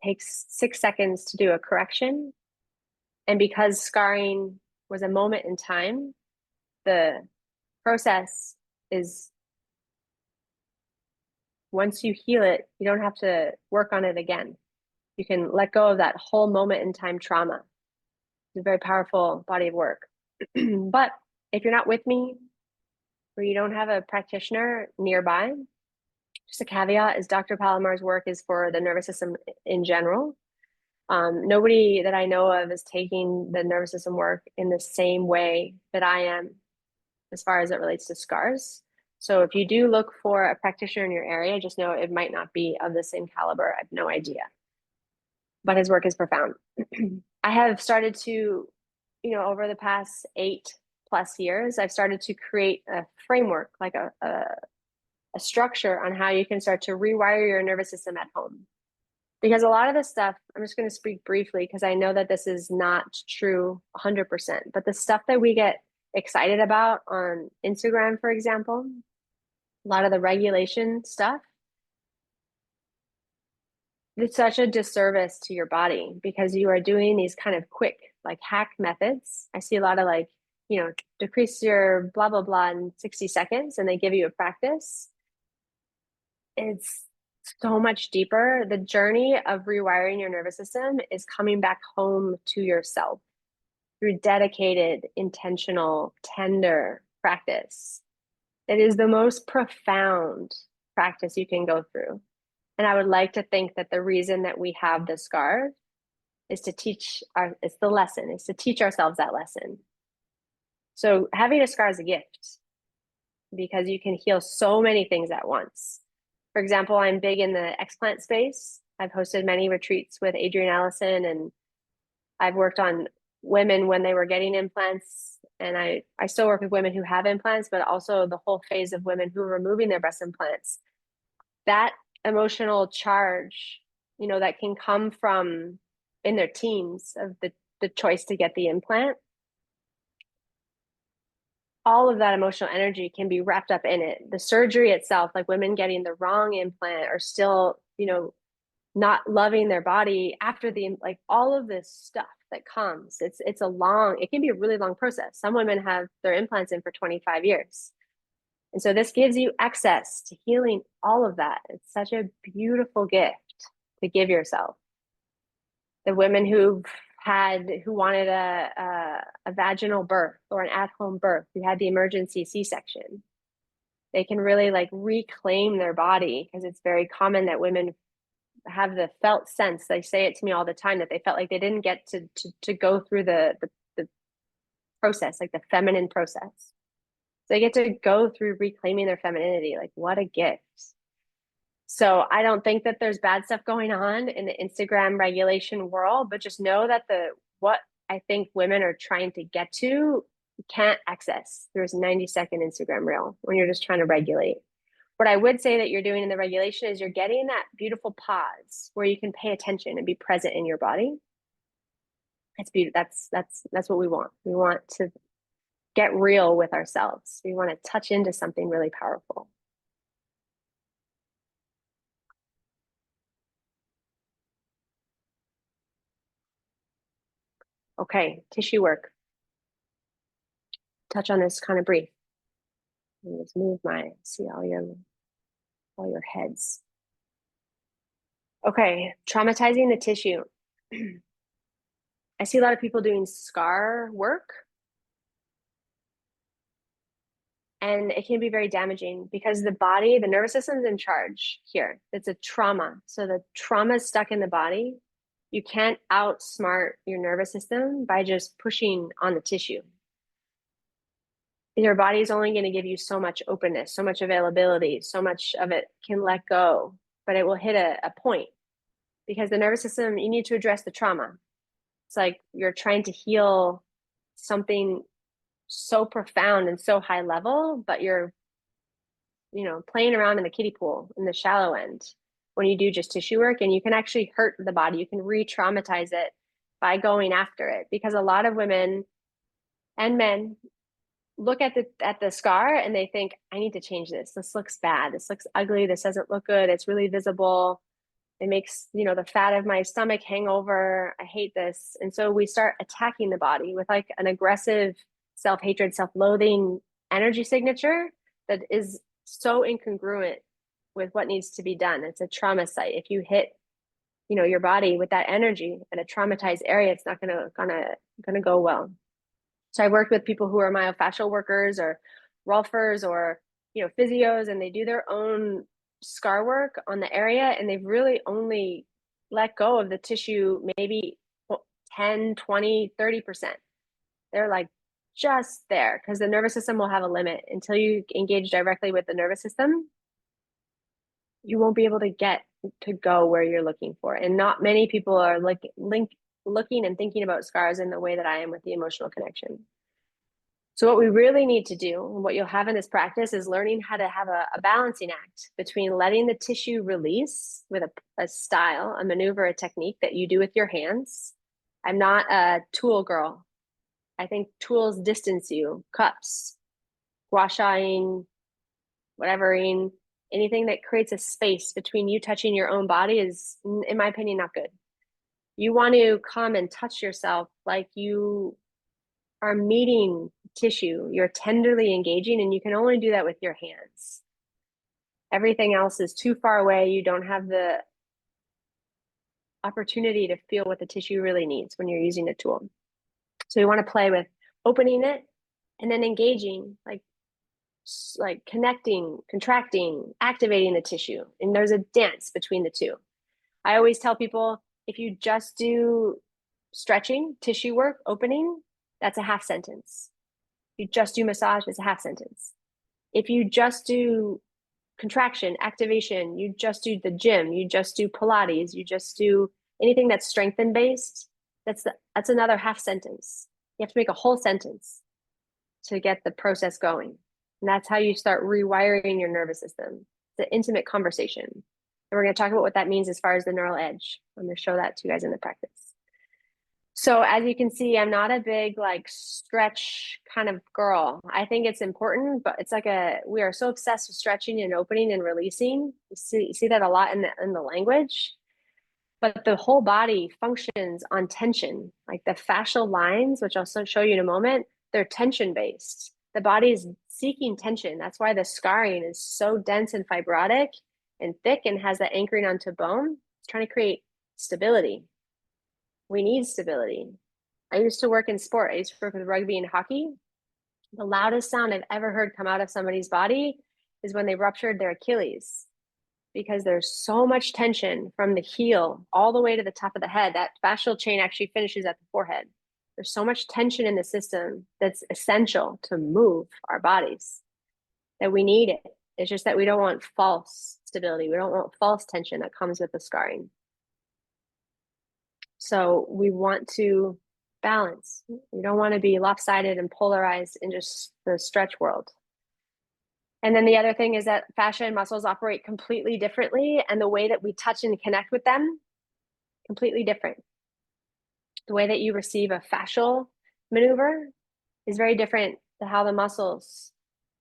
It takes 6 seconds to do a correction. And because scarring was a moment in time, the process is once you heal it, you don't have to work on it again. You can let go of that whole moment in time trauma. It's a very powerful body of work. But if you're not with me or you don't have a practitioner nearby, just a caveat is Dr. Palomar's work is for the nervous system in general. Nobody that I know of is taking the nervous system work in the same way that I am as far as it relates to scars. So if you do look for a practitioner in your area, just know it might not be of the same caliber. I have no idea. But his work is profound. I have started to, over the past 8+ years, I've started to create a framework, like a structure on how you can start to rewire your nervous system at home. Because a lot of this stuff, I'm just going to speak briefly because I know that this is not true 100%, but the stuff that we get excited about on Instagram, for example, a lot of the regulation stuff, it's such a disservice to your body because you are doing these kind of quick, like hack methods. I see a lot of decrease your blah, blah, blah in 60 seconds and they give you a practice. It's so much deeper. The journey of rewiring your nervous system is coming back home to yourself through dedicated, intentional, tender practice. It is the most profound practice you can go through. And I would like to think that the reason that we have the scar is to teach it's the lesson, is to teach ourselves that lesson. So having a scar is a gift because you can heal so many things at once. For example, I'm big in the explant space. I've hosted many retreats with Adrienne Ellison, and I've worked on women when they were getting implants. And I still work with women who have implants, but also the whole phase of women who are removing their breast implants. That emotional charge, that can come from in their teens of the choice to get the implant. All of that emotional energy can be wrapped up in it. The surgery itself, like women getting the wrong implant or still, not loving their body after all of this stuff that comes. It can be a really long process. Some women have their implants in for 25 years. And so this gives you access to healing all of that. It's such a beautiful gift to give yourself. The women who wanted a vaginal birth or an at-home birth, who had the emergency C-section, they can really reclaim their body because it's very common that women have the felt sense. They say it to me all the time that they felt like they didn't get to go through the process, like the feminine process. So they get to go through reclaiming their femininity. Like, what a gift. So I don't think that there's bad stuff going on in the Instagram regulation world, but just know that what I think women are trying to get to, you can't access. There's a 90-second Instagram reel when you're just trying to regulate. What I would say that you're doing in the regulation is you're getting that beautiful pause where you can pay attention and be present in your body. It's beautiful. That's what we want. We want to get real with ourselves. We want to touch into something really powerful. Okay, tissue work. Touch on this kind of brief. Let's move see all your heads. Okay, traumatizing the tissue. I see a lot of people doing scar work. And it can be very damaging because the body, the nervous system's in charge here. It's a trauma. So the trauma is stuck in the body. You can't outsmart your nervous system by just pushing on the tissue. Your body is only going to give you so much openness, so much availability, so much of it can let go, but it will hit a point because the nervous system, you need to address the trauma. It's like you're trying to heal something so profound and so high level, but you're, playing around in the kiddie pool in the shallow end when you do just tissue work, and you can actually hurt the body. You can re-traumatize it by going after it, because a lot of women and men look at the scar and they think, I need to change this. This looks bad. This looks ugly. This doesn't look good. It's really visible. It makes, the fat of my stomach hang over. I hate this. And so we start attacking the body with like an aggressive self-hatred, self-loathing energy signature that is so incongruent with what needs to be done. It's a trauma site. If you hit, your body with that energy at a traumatized area, it's not gonna go well. So I worked with people who are myofascial workers or rolfers or, physios, and they do their own scar work on the area, and they've really only let go of the tissue maybe 10, 20, 30%. They're like just there because the nervous system will have a limit. Until you engage directly with the nervous system, you won't be able to get to go where you're looking for. And not many people are looking and thinking about scars in the way that I am with the emotional connection. So what we really need to do, and what you'll have in this practice, is learning how to have a balancing act between letting the tissue release with a style, a maneuver, a technique that you do with your hands. I'm not a tool girl. I think tools distance you. Cups, gua shaing, whatevering, anything that creates a space between you touching your own body is, in my opinion, not good. You want to come and touch yourself like you are meeting tissue. You're tenderly engaging, and you can only do that with your hands. Everything else is too far away. You don't have the opportunity to feel what the tissue really needs when you're using a tool. So you want to play with opening it and then engaging, like connecting, contracting, activating the tissue. And there's a dance between the two. I always tell people, if you just do stretching, tissue work, opening, that's a half sentence. If you just do massage, it's a half sentence. If you just do contraction, activation, you just do the gym, you just do Pilates, you just do anything that's strengthen based, that's another half sentence. You have to make a whole sentence to get the process going. And that's how you start rewiring your nervous system. It's an intimate conversation. And we're going to talk about what that means as far as the neural edge. I'm going to show that to you guys in the practice. So as you can see, I'm not a big stretch kind of girl. I think it's important, but it's we are so obsessed with stretching and opening and releasing. You see that a lot in the language. But the whole body functions on tension. Like the fascial lines, which I'll show you in a moment, they're tension based. The body is seeking tension. That's why the scarring is so dense and fibrotic and thick and has that anchoring onto bone. It's trying to create stability. We need stability. I used to work in sport. I used to work with rugby and hockey. The loudest sound I've ever heard come out of somebody's body is when they ruptured their Achilles. because there's so much tension from the heel all the way to the top of the head. That fascial chain actually finishes at the forehead. There's so much tension in the system that's essential to move our bodies that we need it. It's just that we don't want false stability. We don't want false tension that comes with the scarring. So we want to balance. We don't want to be lopsided and polarized in just the stretch world. And then the other thing is that fascia and muscles operate completely differently, and the way that we touch and connect with them, completely different. The way that you receive a fascial maneuver is very different to how the muscles,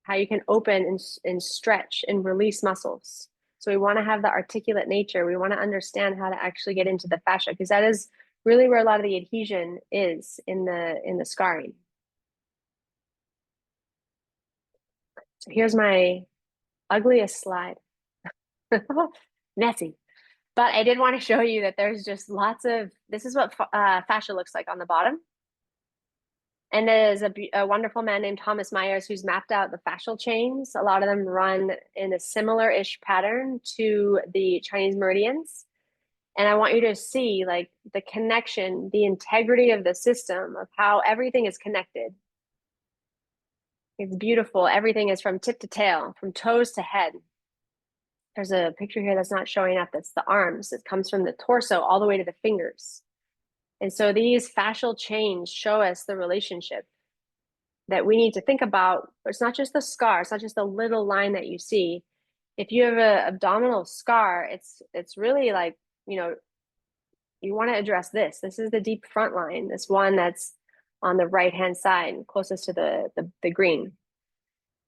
how you can open and stretch and release muscles. So we want to have the articulate nature. We want to understand how to actually get into the fascia, because that is really where a lot of the adhesion is in the scarring. So here's my ugliest slide. Messy. But I did want to show you that there's just lots of, this is what fascia looks like on the bottom. And there's a wonderful man named Thomas Myers who's mapped out the fascial chains. A lot of them run in a similar-ish pattern to the Chinese meridians. And I want you to see like the connection, the integrity of the system of how everything is connected. It's beautiful. Everything is from tip to tail, from toes to head. There's a picture here that's not showing up. That's the arms. It comes from the torso all the way to the fingers. And so these fascial chains show us the relationship that we need to think about. It's not just the scar. It's not just a little line that you see. If you have an abdominal scar, it's really like, you know, you want to address this. This is the deep front line, this one that's on the right-hand side, closest to the green.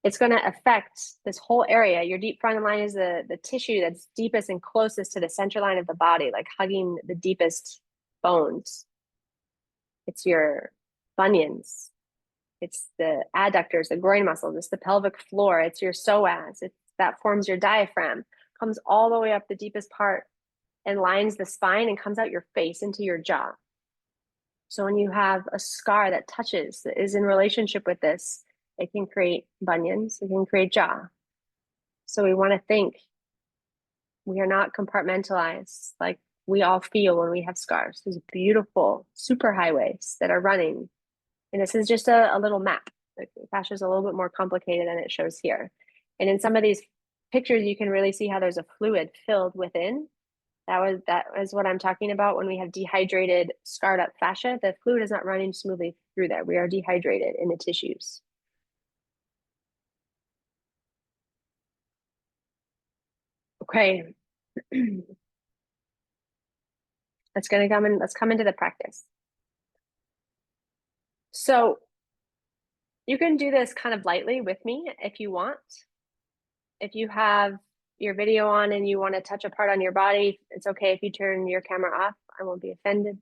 It's going to affect this whole area. Your deep front line is the tissue that's deepest and closest to the center line of the body, like hugging the deepest bones. It's your bunions. It's the adductors, the groin muscles. It's the pelvic floor. It's your psoas. It's that forms your diaphragm. Comes all the way up the deepest part and lines the spine and comes out your face into your jaw. So when you have a scar that touches, that is in relationship with this, it can create bunions, it can create jaw. So we want to think we are not compartmentalized like we all feel when we have scars. There's beautiful superhighways that are running. And this is just a little map. The fascia is a little bit more complicated than it shows here. And in some of these pictures, you can really see how there's a fluid filled within. That was what I'm talking about when we have dehydrated, scarred up fascia. The fluid is not running smoothly through there. We are dehydrated in the tissues. Okay. Let's come into the practice. So you can do this kind of lightly with me if you want. If you have your video on and you want to touch a part on your body, it's okay if you turn your camera off. I won't be offended.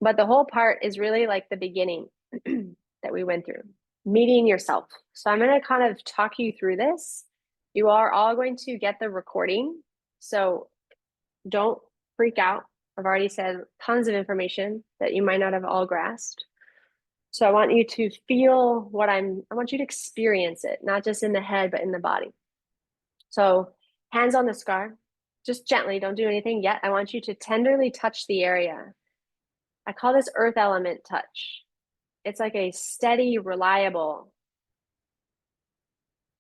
But the whole part is really like the beginning that we went through, meeting yourself. So I'm going to kind of talk you through this. You are all going to get the recording. So don't freak out. I've already said tons of information that you might not have all grasped. So I want you to feel I want you to experience it, not just in the head, but in the body. So hands on the scar, just gently, don't do anything yet. I want you to tenderly touch the area. I call this earth element touch. It's like a steady, reliable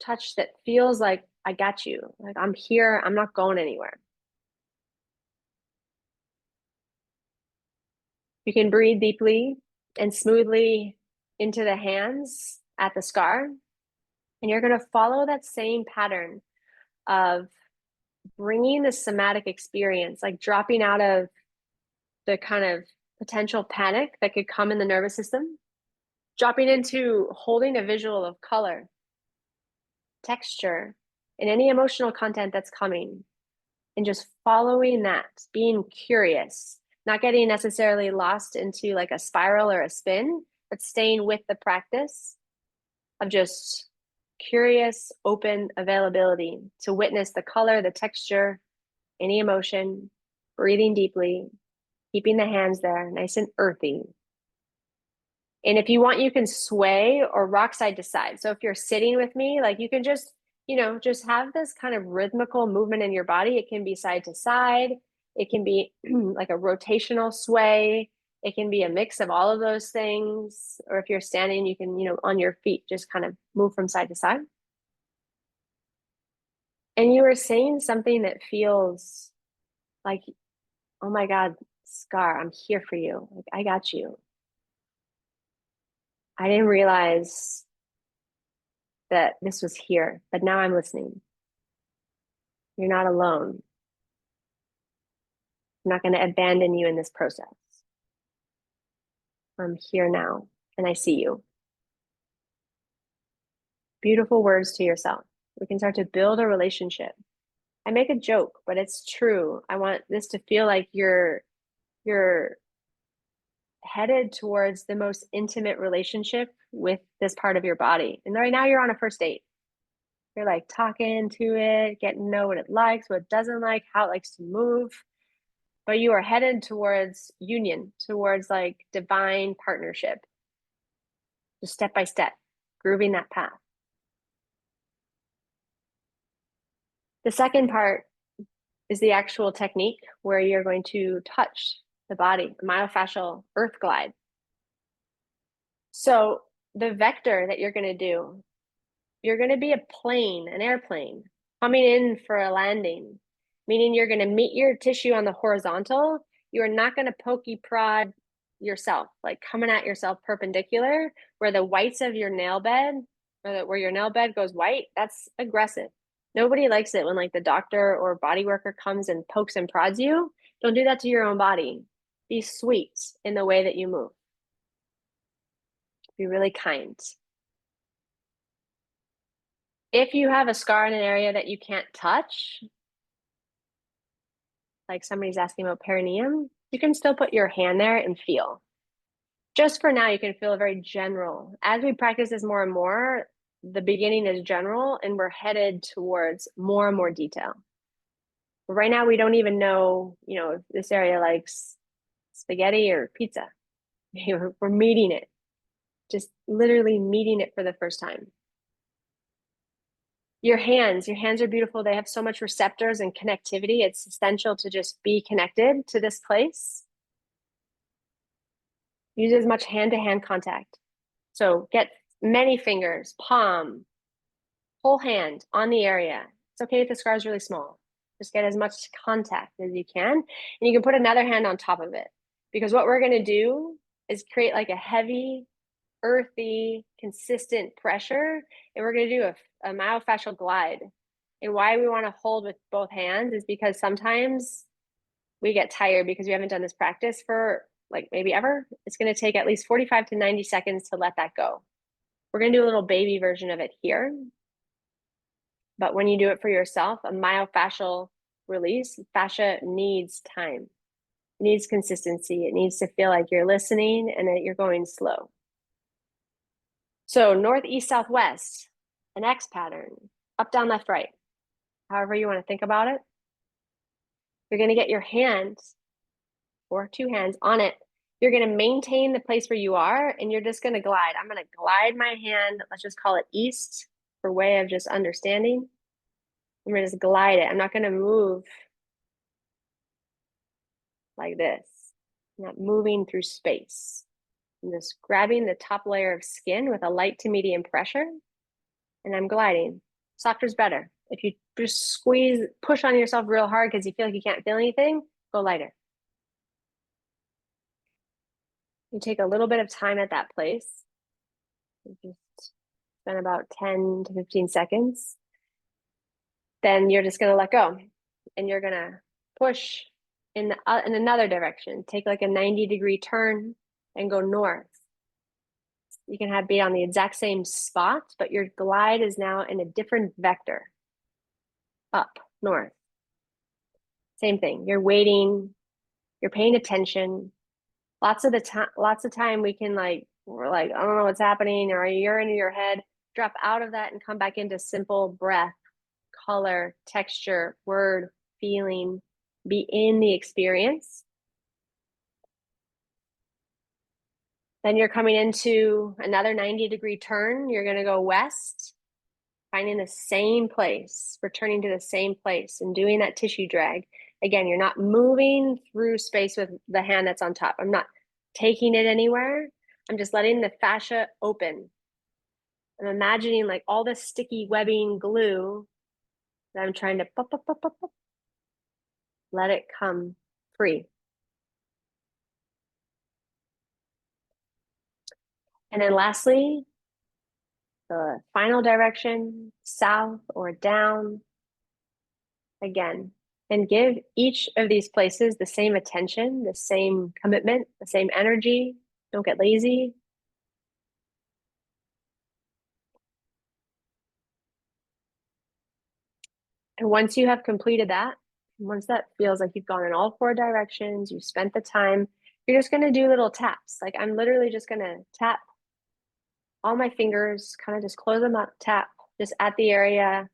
touch that feels like I got you. Like I'm here, I'm not going anywhere. You can breathe deeply and smoothly into the hands at the scar. And you're going to follow that same pattern of bringing the somatic experience, like dropping out of the kind of potential panic that could come in the nervous system, dropping into holding a visual of color, texture, and any emotional content that's coming, and just following that, being curious, not getting necessarily lost into like a spiral or a spin, but staying with the practice of just curious, open availability to witness the color, the texture, any emotion, breathing deeply, keeping the hands there, nice and earthy. And if you want, you can sway or rock side to side. So if you're sitting with me, like you can just just have this kind of rhythmical movement in your body. It can be side to side. It can be like a rotational sway. It can be a mix of all of those things. Or if you're standing, you can, on your feet, just kind of move from side to side. And you were saying something that feels like, oh my God, Scar, I'm here for you. Like, I got you. I didn't realize that this was here, but now I'm listening. You're not alone. I'm not going to abandon you in this process. I'm here now and I see you. Beautiful words to yourself. We can start to build a relationship. I make a joke, but it's true. I want this to feel like you're headed towards the most intimate relationship with this part of your body. And right now you're on a first date. You're like talking to it, getting to know what it likes, what it doesn't like, how it likes to move. But you are headed towards union, towards like divine partnership, just step by step, grooving that path. The second part is the actual technique where you're going to touch the body, myofascial earth glide. So the vector that you're going to do, you're going to be a plane, an airplane, coming in for a landing, meaning you're going to meet your tissue on the horizontal. You are not going to pokey prod yourself, like coming at yourself perpendicular, where the whites of your nail bed, where your nail bed goes white. That's aggressive. Nobody likes it when like the doctor or body worker comes and pokes and prods you. Don't do that to your own body. Be sweet in the way that you move. Be really kind. If you have a scar in an area that you can't touch, like somebody's asking about perineum, you can still put your hand there and feel. Just for now, you can feel very general. As we practice this more and more, the beginning is general and we're headed towards more and more detail. But right now, we don't even know, if this area likes spaghetti or pizza. We're meeting it, just literally meeting it for the first time. Your hands are beautiful. They have so much receptors and connectivity. It's essential to just be connected to this place. Use as much hand-to-hand contact. So get many fingers, palm, whole hand on the area. It's okay if the scar is really small. Just get as much contact as you can. And you can put another hand on top of it. Because what we're going to do is create like a heavy, earthy, consistent pressure. And we're going to do a myofascial glide. And why we want to hold with both hands is because sometimes we get tired because we haven't done this practice for like maybe ever. It's going to take at least 45 to 90 seconds to let that go. We're going to do a little baby version of it here. But when you do it for yourself, a myofascial release, fascia needs time. It needs consistency. It needs to feel like you're listening and that you're going slow. So north, east, south, west, an X pattern, up, down, left, right. However you want to think about it. You're going to get your hands or two hands on it. You're going to maintain the place where you are and you're just going to glide. I'm going to glide my hand. Let's just call it east for way of just understanding. I'm going to just glide it. I'm not going to move like this. I'm not moving through space. I'm just grabbing the top layer of skin with a light to medium pressure and I'm gliding. Softer is better. If you just push on yourself real hard because you feel like you can't feel anything, go lighter. You take a little bit of time at that place. You just spend about 10 to 15 seconds. Then you're just going to let go and you're going to push in another direction. Take like a 90-degree turn and go north. You can be on the exact same spot, but your glide is now in a different vector. Up, north. Same thing. You're waiting. You're paying attention. Lots of time we're like, I don't know what's happening, or you're in your head. Drop out of that and come back into simple breath, color, texture, word, feeling. Be in the experience. Then you're coming into another 90-degree turn. You're going to go west. finding the same place, returning to the same place and doing that tissue drag. Again, you're not moving through space with the hand that's on top. I'm not taking it anywhere. I'm just letting the fascia open. I'm imagining like all this sticky webbing glue that I'm trying to let it come free. And then lastly, the final direction, south or down, again, and give each of these places the same attention, the same commitment, the same energy. Don't get lazy. And once you have completed that, once that feels like you've gone in all four directions, you've spent the time, you're just going to do little taps. Like I'm literally just going to tap all my fingers, kind of just close them up, tap just at the area.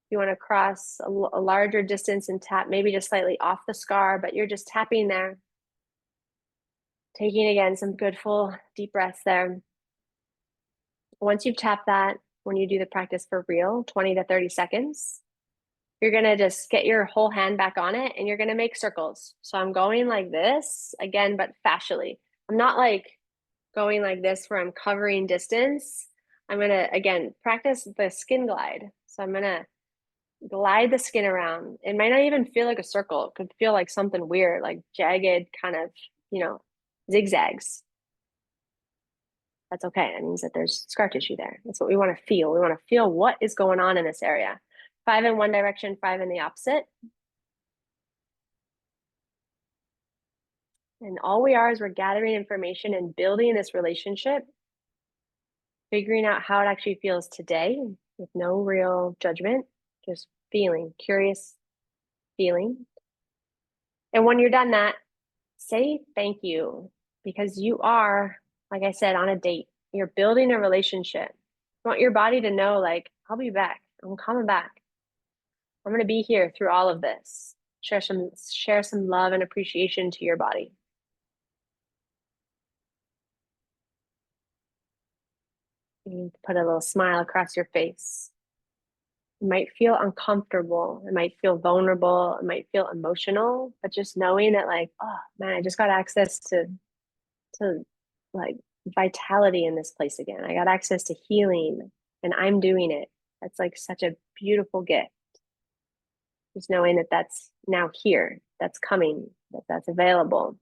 You want to cross a larger distance and tap maybe just slightly off the scar, but you're just tapping there. Taking again some good full deep breaths there. Once you've tapped that, when you do the practice for real, 20 to 30 seconds, you're going to just get your whole hand back on it and you're going to make circles. So I'm going like this again, but fascially. I'm not like going like this where I'm covering distance. I'm going to, again, practice the skin glide. So I'm going to glide the skin around. It might not even feel like a circle. It could feel like something weird, like jagged kind of, zigzags. That's okay. That means that there's scar tissue there. That's what we want to feel. We want to feel what is going on in this area. 5 in one direction, 5 in the opposite. And all we are is we're gathering information and building this relationship, figuring out how it actually feels today with no real judgment, just feeling, curious feeling. And when you're done that, say thank you because you are, like I said, on a date. You're building a relationship. You want your body to know, like, I'll be back. I'm coming back. I'm going to be here through all of this. Share some love and appreciation to your body. You put a little smile across your face. It might feel uncomfortable. It might feel vulnerable. It might feel emotional, but just knowing that like, oh man, I just got access to like vitality in this place again. I got access to healing and I'm doing it. That's like such a beautiful gift. Just knowing that that's now here, that's coming, that's available.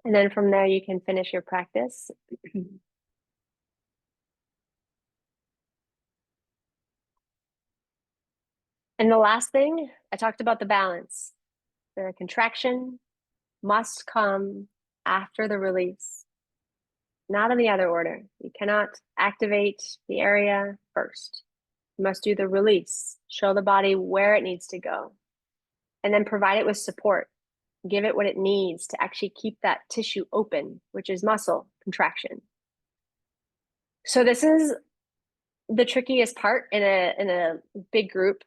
And then from there, you can finish your practice. And the last thing, I talked about the balance. The contraction must come after the release, not in the other order. You cannot activate the area first. You must do the release, show the body where it needs to go, and then provide it with support. Give it what it needs to actually keep that tissue open, which is muscle contraction. So this is the trickiest part in a big group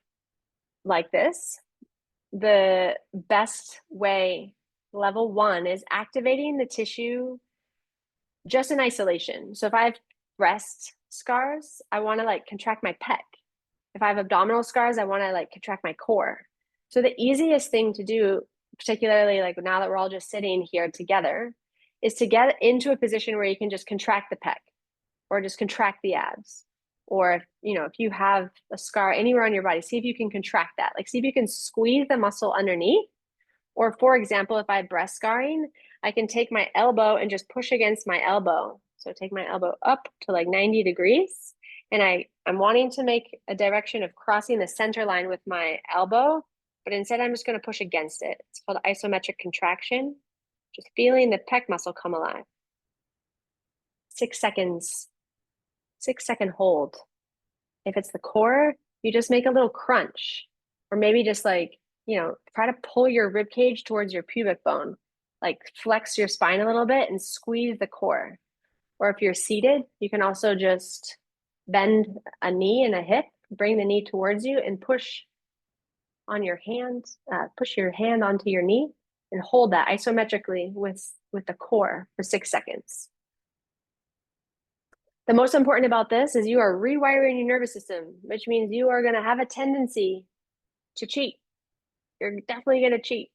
like this. The best way, level 1, is activating the tissue just in isolation. So if I have breast scars, I want to like contract my pec. If I have abdominal scars, I want to like contract my core. So the easiest thing to do, particularly like now that we're all just sitting here together, is to get into a position where you can just contract the pec or just contract the abs. Or if you have a scar anywhere on your body, see if you can contract that. Like see if you can squeeze the muscle underneath. Or for example, if I have breast scarring, I can take my elbow and just push against my elbow. So take my elbow up to like 90 degrees. And I'm wanting to make a direction of crossing the center line with my elbow, but instead I'm just going to push against it. It's called isometric contraction. Just feeling the pec muscle come alive. 6 seconds, 6-second hold. If it's the core, you just make a little crunch, or maybe just like, try to pull your rib cage towards your pubic bone, like flex your spine a little bit and squeeze the core. Or if you're seated, you can also just bend a knee and a hip, bring the knee towards you and push on your hand, push your hand onto your knee and hold that isometrically with the core for 6 seconds. The most important about this is you are rewiring your nervous system, which means you are going to have a tendency to cheat. You're definitely going to cheat.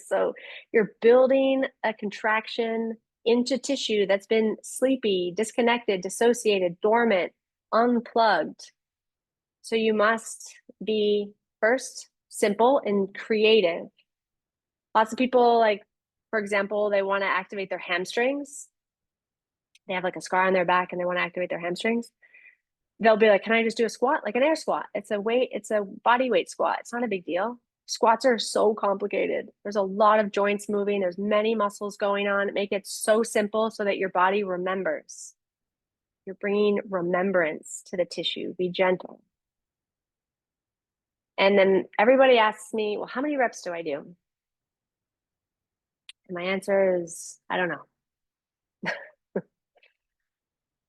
So you're building a contraction into tissue that's been sleepy, disconnected, dissociated, dormant, unplugged. So you must be first simple and creative. Lots of people, like, for example, they want to activate their hamstrings. They have like a scar on their back and they want to activate their hamstrings. They'll be like, can I just do a squat? Like an air squat. It's a body weight squat. It's not a big deal. Squats are so complicated. There's a lot of joints moving. There's many muscles going on. Make it so simple so that your body remembers. You're bringing remembrance to the tissue. Be gentle. And then everybody asks me, well, how many reps do I do? And my answer is, I don't know.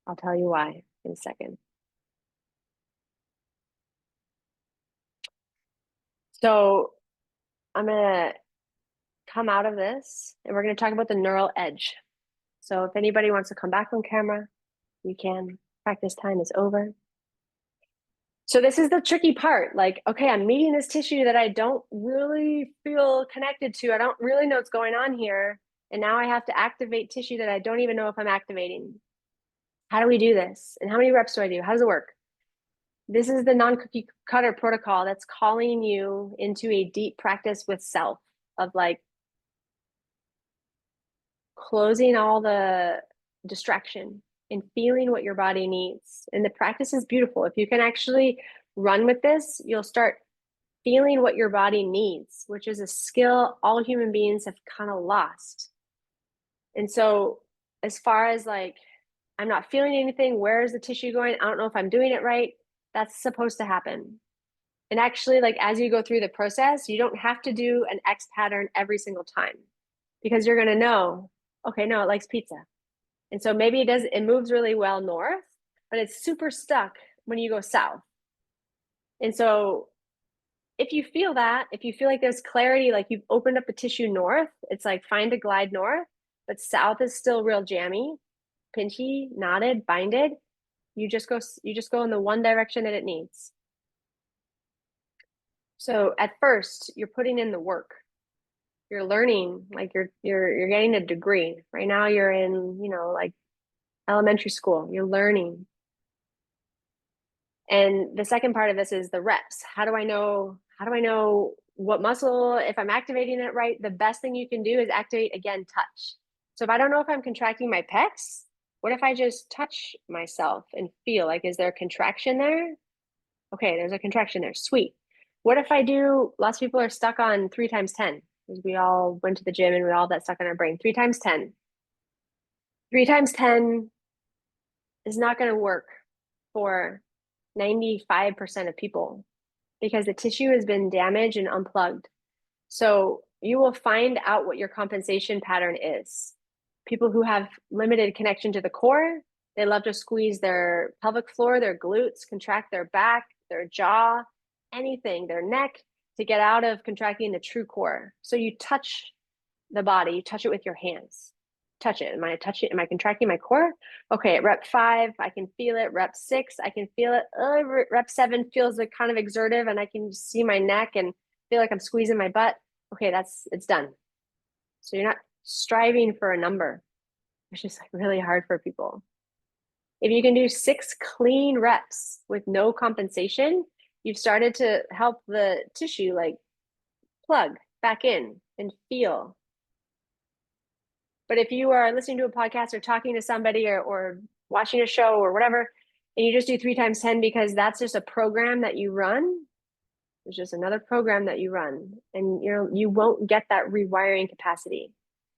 I'll tell you why in a second. So I'm going to come out of this and we're going to talk about the neural edge. So if anybody wants to come back on camera, you can. Practice time is over. So this is the tricky part. Like, okay, I'm meeting this tissue that I don't really feel connected to. I don't really know what's going on here. And now I have to activate tissue that I don't even know if I'm activating. How do we do this? And how many reps do I do? How does it work? This is the non-cookie cutter protocol that's calling you into a deep practice with self of like closing all the distraction and feeling what your body needs. And the practice is beautiful. If you can actually run with this, you'll start feeling what your body needs, which is a skill all human beings have kind of lost. And so as far as like, I'm not feeling anything, where is the tissue going? I don't know if I'm doing it right. That's supposed to happen. And actually, like as you go through the process, you don't have to do an X pattern every single time because you're going to know, okay, no, it likes pizza. And so maybe it moves really well north, but it's super stuck when you go south. And so if you feel that, if you feel like there's clarity, like you've opened up the tissue north, it's like fine to glide north, but south is still real jammy, pinchy, knotted, binded. You just go in the one direction that it needs. So at first, you're putting in the work. You're learning, like you're getting a degree. Right now you're in, like elementary school. You're learning. And the second part of this is the reps. How do I know what muscle, if I'm activating it right? The best thing you can do is activate, again, touch. So if I don't know if I'm contracting my pecs, what if I just touch myself and feel like, is there a contraction there? Okay, there's a contraction there. Sweet. What if I do, lots of people are stuck on 3 times 10 because we all went to the gym and we all have that stuck in our brain. 3 times 10. 3 times 10 is not going to work for 95% of people because the tissue has been damaged and unplugged. So you will find out what your compensation pattern is. People who have limited connection to the core, they love to squeeze their pelvic floor, their glutes, contract their back, their jaw, anything, their neck to get out of contracting the true core. So you touch the body, you touch it with your hands. Touch it. Am I touching? Am I contracting my core? Okay, at rep 5, I can feel it. Rep 6, I can feel it. Rep 7 feels like kind of exertive, and I can see my neck and feel like I'm squeezing my butt. Okay, it's done. So you're not striving for a number. It's just like really hard for people. If you can do 6 clean reps with no compensation, you've started to help the tissue like plug back in and feel. But if you are listening to a podcast or talking to somebody or watching a show or whatever, and you just do 3 times 10 because that's just a program that you run, it's just another program that you run, and you won't get that rewiring capacity.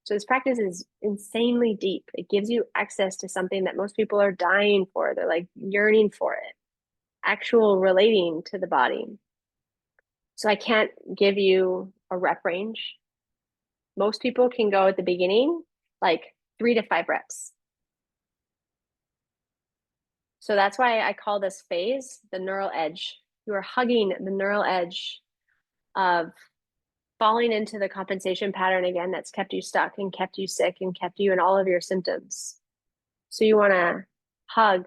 So this practice is insanely deep. It gives you access to something that most people are dying for. They're like yearning for it, actual relating to the body. So I can't give you a rep range. Most people can go at the beginning, like 3 to 5 reps. So that's why I call this phase the neural edge. You are hugging the neural edge of falling into the compensation pattern again that's kept you stuck and kept you sick and kept you in all of your symptoms. So you want to hug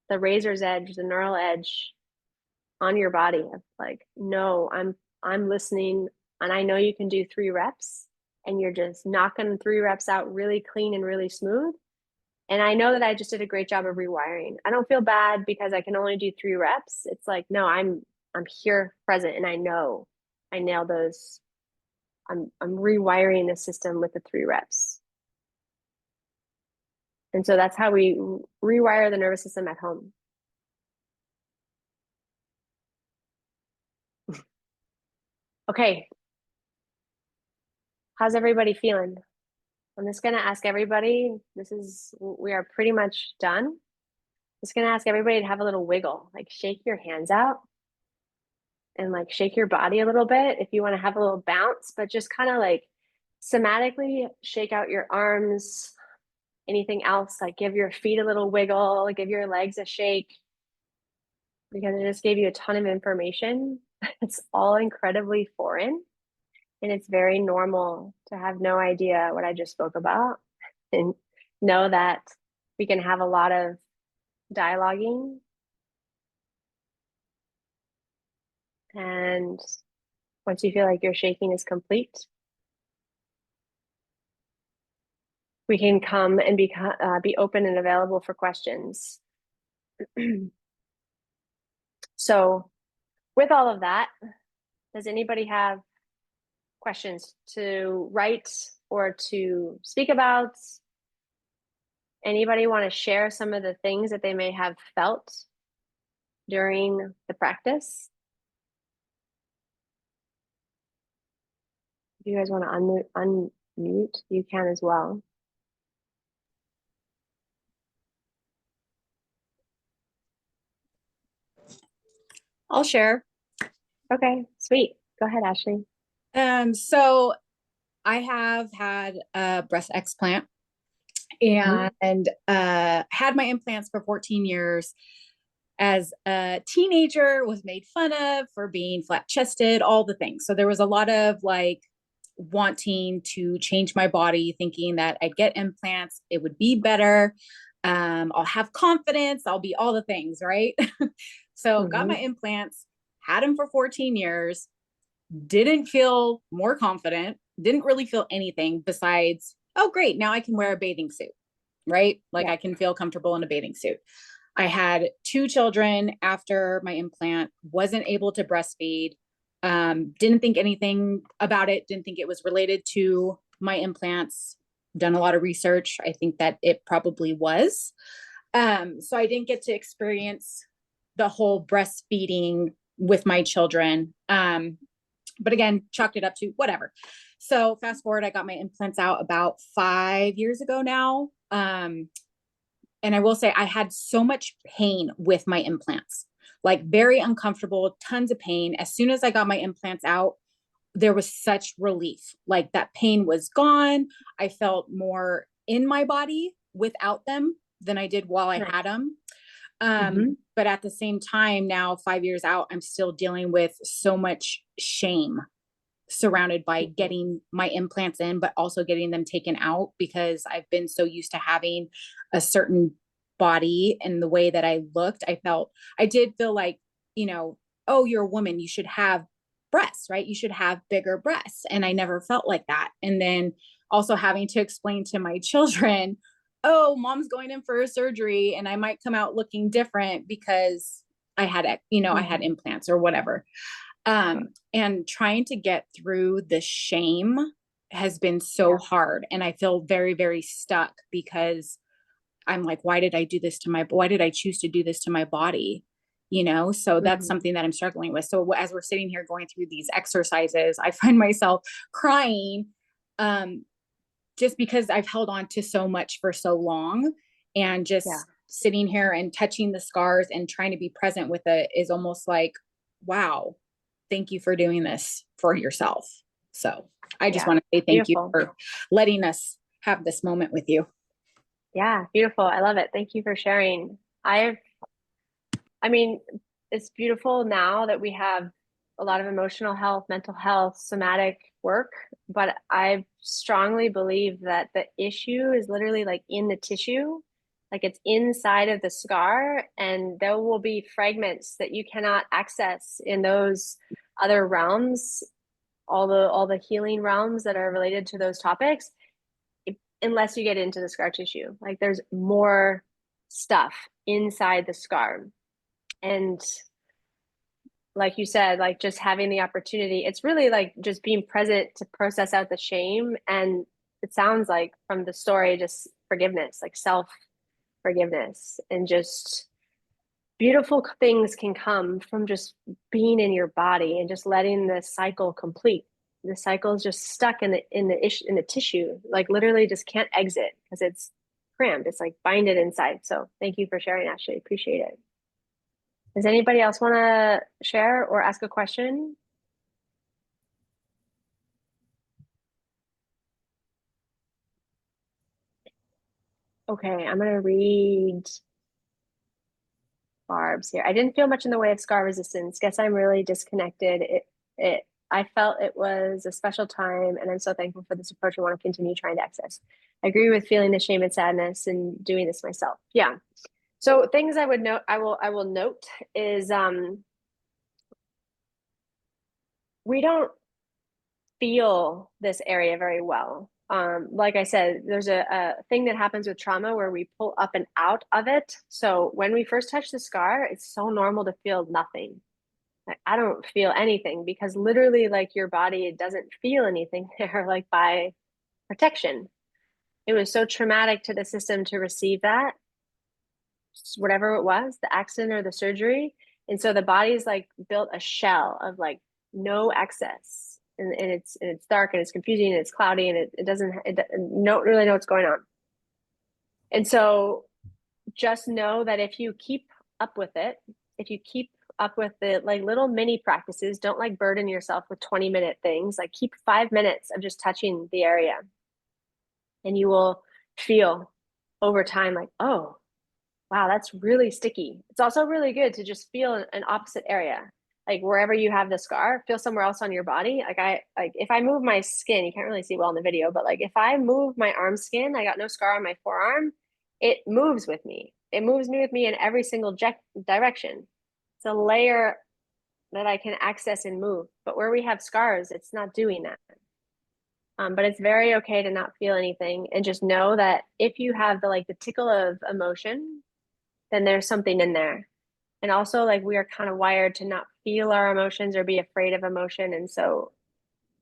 the razor's edge, the neural edge on your body of like, no, I'm listening, and I know you can do 3 reps, and you're just knocking 3 reps out really clean and really smooth. And I know that I just did a great job of rewiring. I don't feel bad because I can only do 3 reps. It's like, no, I'm here present, and I know I nailed those. I'm rewiring the system with the 3 reps. And so that's how we rewire the nervous system at home. Okay. How's everybody feeling? I'm just going to ask everybody, we are pretty much done. Just going to ask everybody to have a little wiggle, like shake your hands out and like shake your body a little bit if you want to have a little bounce, but just kind of like somatically shake out your arms, anything else, like give your feet a little wiggle, give your legs a shake, because I just gave you a ton of information. It's all incredibly foreign, and it's very normal to have no idea what I just spoke about, and know that we can have a lot of dialoguing. And once you feel like your shaking is complete, we can come and be open and available for questions. So with all of that, does anybody have questions to write or to speak about? Anybody want to share some of the things that they may have felt during the practice? If you guys want to unmute, you can as well. I'll share. Okay, sweet. Go ahead, Ashley. So I have had a breast explant and had my implants for 14 years. As a teenager, was made fun of for being flat chested, all the things. So there was a lot of like wanting to change my body, thinking that I'd get implants, it would be better. I'll have confidence, I'll be all the things, right? So got my implants, had them for 14 years, didn't feel more confident, didn't really feel anything besides, oh, great, now I can wear a bathing suit, right? Like I can feel comfortable in a bathing suit. I had 2 children after my implant, wasn't able to breastfeed, didn't think anything about it, didn't think it was related to my implants, done a lot of research. I think that it probably was. So I didn't get to experience the whole breastfeeding with my children. But again, chalked it up to whatever. So fast forward, I got my implants out about 5 years ago now. And I will say I had so much pain with my implants, like very uncomfortable, tons of pain. As soon as I got my implants out, there was such relief. Like that pain was gone. I felt more in my body without them than I did while I had them. But at the same time, now 5 years out, I'm still dealing with so much shame surrounded by getting my implants in, but also getting them taken out, because I've been so used to having a certain body and the way that I looked. I did feel like, oh, you're a woman, you should have breasts, right? You should have bigger breasts. And I never felt like that. And then also having to explain to my children, oh, mom's going in for a surgery and I might come out looking different because I had, I had implants or whatever. And trying to get through the shame has been so hard. And I feel very, very stuck because I'm like, why did I choose to do this to my body? So that's something that I'm struggling with. So as we're sitting here going through these exercises, I find myself crying, just because I've held on to so much for so long, and just sitting here and touching the scars and trying to be present with it is almost like, wow, thank you for doing this for yourself. So I just want to say thank you for letting us have this moment with you. Yeah, beautiful. I love it. Thank you for sharing. I mean, it's beautiful now that we have a lot of emotional health, mental health, somatic work, but I strongly believe that the issue is literally like in the tissue Like it's inside of the scar, and there will be fragments that you cannot access in those other realms, all the healing realms that are related to those topics, unless you get into the scar tissue. Like there's more stuff inside the scar. And like you said, like just having the opportunity, it's really like just being present to process out the shame. And it sounds like from the story, just forgiveness, like self forgiveness, and just beautiful things can come from just being in your body and just letting the cycle complete. The cycle is just stuck in the tissue, like literally just can't exit because it's crammed. It's like binded inside. So thank you for sharing, Ashley. Appreciate it. Does anybody else want to share or ask a question? Okay, I'm gonna read Barb's here. I didn't feel much in the way of scar resistance. Guess I'm really disconnected. I felt it was a special time, and I'm so thankful for this approach. I want to continue trying to access. I agree with feeling the shame and sadness and doing this myself. Yeah. So things I would note, I will note is we don't feel this area very well. Like I said, there's a thing that happens with trauma where we pull up and out of it. So when we first touch the scar, it's so normal to feel nothing. Like, I don't feel anything because literally, like your body, it doesn't feel anything there, like by protection. It was so traumatic to the system to receive that, whatever it was, the accident or the surgery. And so the body's like built a shell of like no excess. And it's dark and it's confusing and it's cloudy and it doesn't no really know what's going on. And so just know that if you keep up with it, if you keep up with the like little mini practices, don't like burden yourself with 20-minute things. Like keep 5 minutes of just touching the area. And you will feel over time like, oh, wow, that's really sticky. It's also really good to just feel an opposite area. Like wherever you have the scar, feel somewhere else on your body. Like if I move my skin, you can't really see well in the video, but like if I move my arm skin, I got no scar on my forearm, it moves with me. It moves me with me in every single direction. It's a layer that I can access and move. But where we have scars, it's not doing that. But it's very okay to not feel anything and just know that if you have the tickle of emotion, then there's something in there. And also like we are kind of wired to not feel our emotions or be afraid of emotion. And so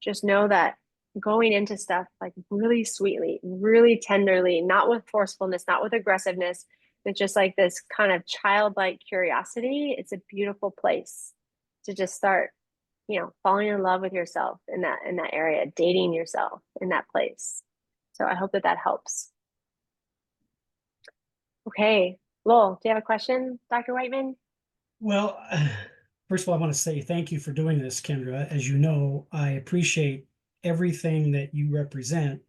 just know that going into stuff like really sweetly, really tenderly, not with forcefulness, not with aggressiveness, but just like this kind of childlike curiosity, it's a beautiful place to just start, falling in love with yourself in that area, dating yourself in that place. So I hope that helps. Okay. Lowell, do you have a question, Dr. Whiteman? Well, first of all, I want to say thank you for doing this, Kendra. As you know, I appreciate everything that you represent.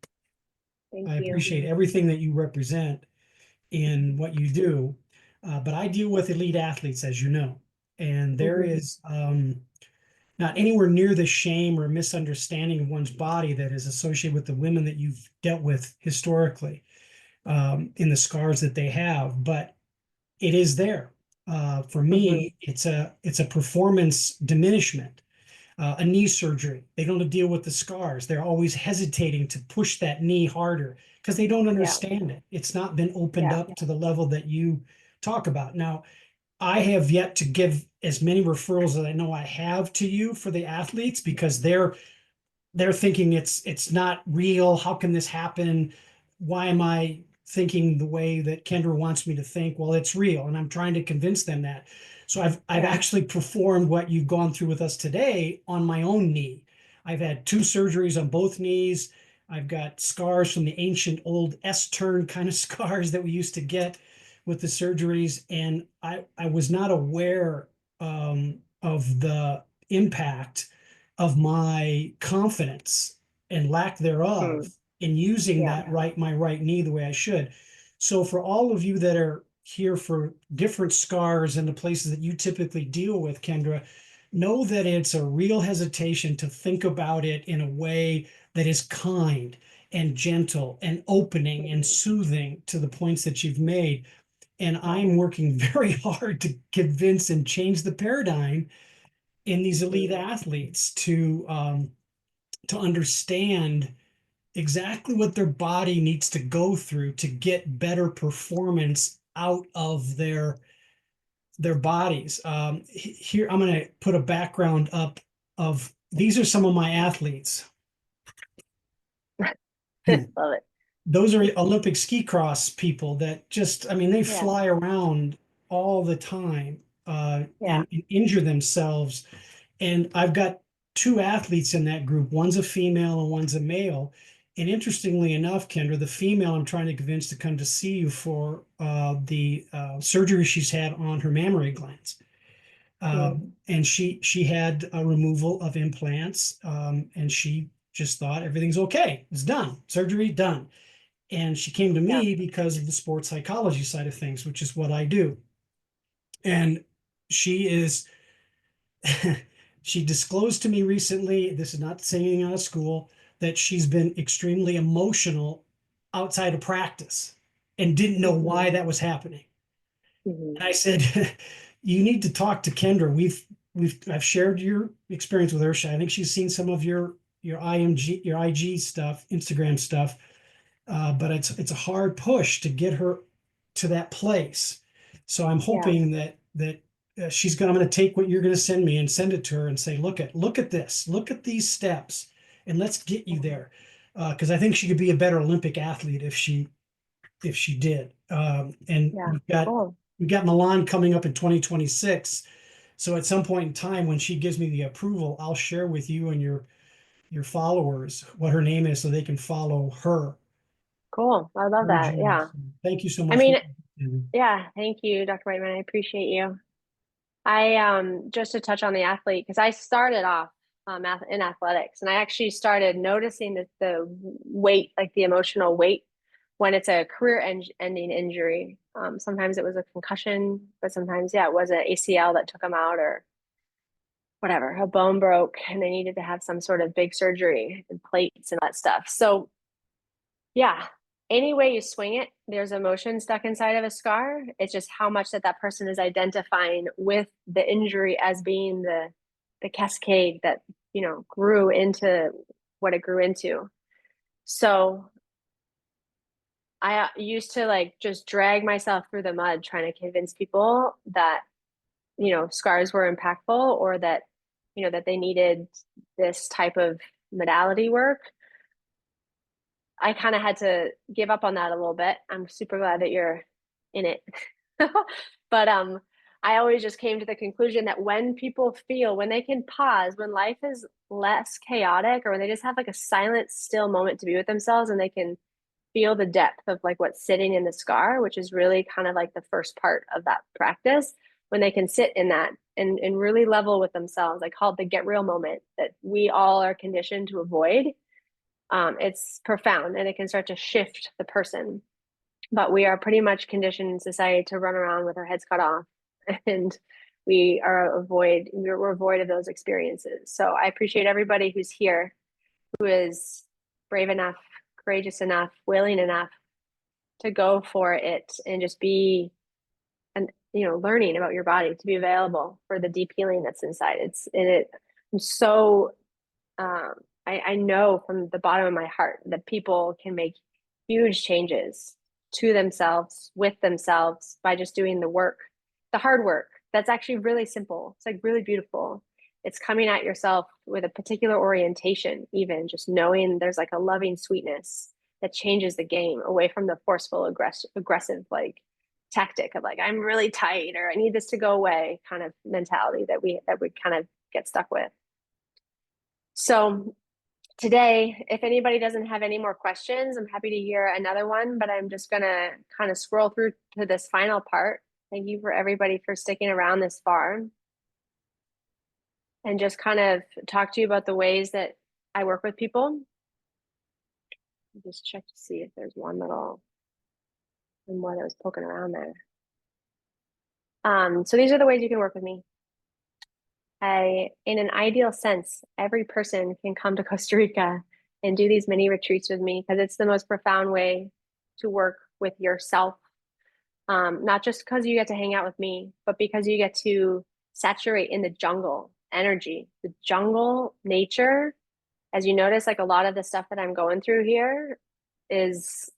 Thank I you. appreciate everything that you represent in what you do. But I deal with elite athletes, as you know, and there Mhm. is not anywhere near the shame or misunderstanding of one's body that is associated with the women that you've dealt with historically, in the scars that they have. But it is there. For Mhm. me, it's a performance diminishment, a knee surgery. They don't deal with the scars. They're always hesitating to push that knee harder because they don't Yeah. understand it. It's not been opened Yeah. up to the level that you talk about. Now, I have yet to give as many referrals as I know I have to you for the athletes because they're thinking it's not real. How can this happen? Why am I thinking the way that Kendra wants me to think? Well, it's real, and I'm trying to convince them that. So I've Yeah. actually performed what you've gone through with us today on my own knee. I've had 2 surgeries on both knees. I've got scars from the ancient old S-turn kind of scars that we used to get with the surgeries, and I was not aware of the impact of my confidence and lack thereof Mm. in using Yeah. my right knee the way I should. So for all of you that are here for different scars and the places that you typically deal with, Kendra, know that it's a real hesitation to think about it in a way that is kind. and gentle and opening and soothing to the points that you've made. And I'm working very hard to convince and change the paradigm in these elite athletes to understand exactly what their body needs to go through to get better performance out of their bodies. Here, I'm going to put a background up of these are some of my athletes. Love it. Those are Olympic ski cross people that just, I mean, they Yeah. fly around all the time Yeah. and injure themselves. And I've got two athletes in that group. One's a female and one's a male. And interestingly enough, Kendra, the female I'm trying to convince to come to see you for the surgery she's had on her mammary glands. And she had a removal of implants, and she just thought everything's okay. It's done. Surgery done. And she came to Yeah. me because of the sports psychology side of things, which is what I do. And she is she disclosed to me recently, this is not saying anything out of school, that she's been extremely emotional outside of practice and didn't know why that was happening. And I said, you need to talk to Kendra. I've shared your experience with her. I think she's seen some of your IG stuff, Instagram stuff. But it's a hard push to get her to that place. So I'm hoping that I'm going to take what you're going to send me and send it to her and say, look at this, look at these steps, and let's get you there. Because I think she could be a better Olympic athlete if she did. And Yeah. we've got Milan coming up in 2026. So at some point in time, when she gives me the approval, I'll share with you and your followers what her name is so they can follow her. Cool. I love that. Yeah. Thank you so I much. mean, yeah, thank you, Dr. Whiteman. I appreciate you. I just to touch on the athlete, because I started off in athletics, and I actually started noticing that the weight, like the emotional weight, when it's a career-ending injury. Sometimes it was a concussion, but sometimes, yeah, it was an ACL that took them out, or whatever, a bone broke, and they needed to have some sort of big surgery and plates and that stuff. So, yeah, any way you swing it, there's emotion stuck inside of a scar. It's just how much that person is identifying with the injury as being the cascade that, grew into what it grew into. So I used to like just drag myself through the mud trying to convince people that, scars were impactful, or that, that they needed this type of modality work. I kind of had to give up on that a little bit. I'm super glad that you're in it. But I always just came to the conclusion that when people feel, when they can pause, when life is less chaotic, or when they just have like a silent, still moment to be with themselves, and they can feel the depth of like what's sitting in the scar, which is really kind of like the first part of that practice, when they can sit in that and really level with themselves. I call it the get real moment that we all are conditioned to avoid. It's profound, and it can start to shift the person. But we are pretty much conditioned in society to run around with our heads cut off, and we're void of those experiences. So I appreciate everybody who's here, who is brave enough, courageous enough, willing enough to go for it and just be, and learning about your body, to be available for the deep healing that's inside. I'm so I know from the bottom of my heart that people can make huge changes to themselves, with themselves, by just doing the work, the hard work. That's actually really simple. It's like really beautiful. It's coming at yourself with a particular orientation, even just knowing there's like a loving sweetness that changes the game away from the forceful, aggressive like tactic of like, I'm really tight, or I need this to go away kind of mentality that we kind of get stuck with. So today, if anybody doesn't have any more questions, I'm happy to hear another one, but I'm just gonna kind of scroll through to this final part. Thank you for everybody for sticking around this far, and just kind of talk to you about the ways that I work with people. Just check to see if there's one more that was poking around there. So these are the ways you can work with me. In an ideal sense, every person can come to Costa Rica and do these mini retreats with me, because it's the most profound way to work with yourself. Not just because you get to hang out with me, but because you get to saturate in the jungle energy, the jungle nature. As you notice, like a lot of the stuff that I'm going through here is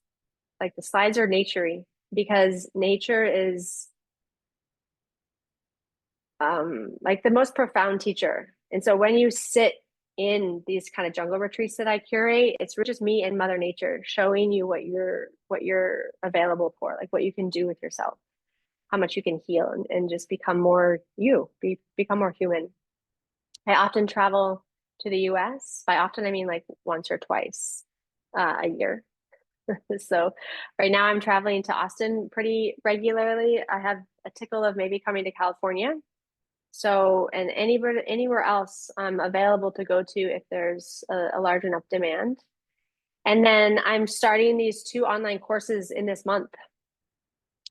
like the slides are naturey, because nature is like the most profound teacher. And so when you sit in these kind of jungle retreats that I curate, it's just me and Mother Nature showing you what you're available for, like what you can do with yourself, how much you can heal, and just become more become more human. I often travel to the US. By often, I mean like once or twice a year. So right now I'm traveling to Austin pretty regularly. I have a tickle of maybe coming to California. So, and anywhere else I'm available to go to if there's a large enough demand. And then I'm starting these 2 online courses in this month,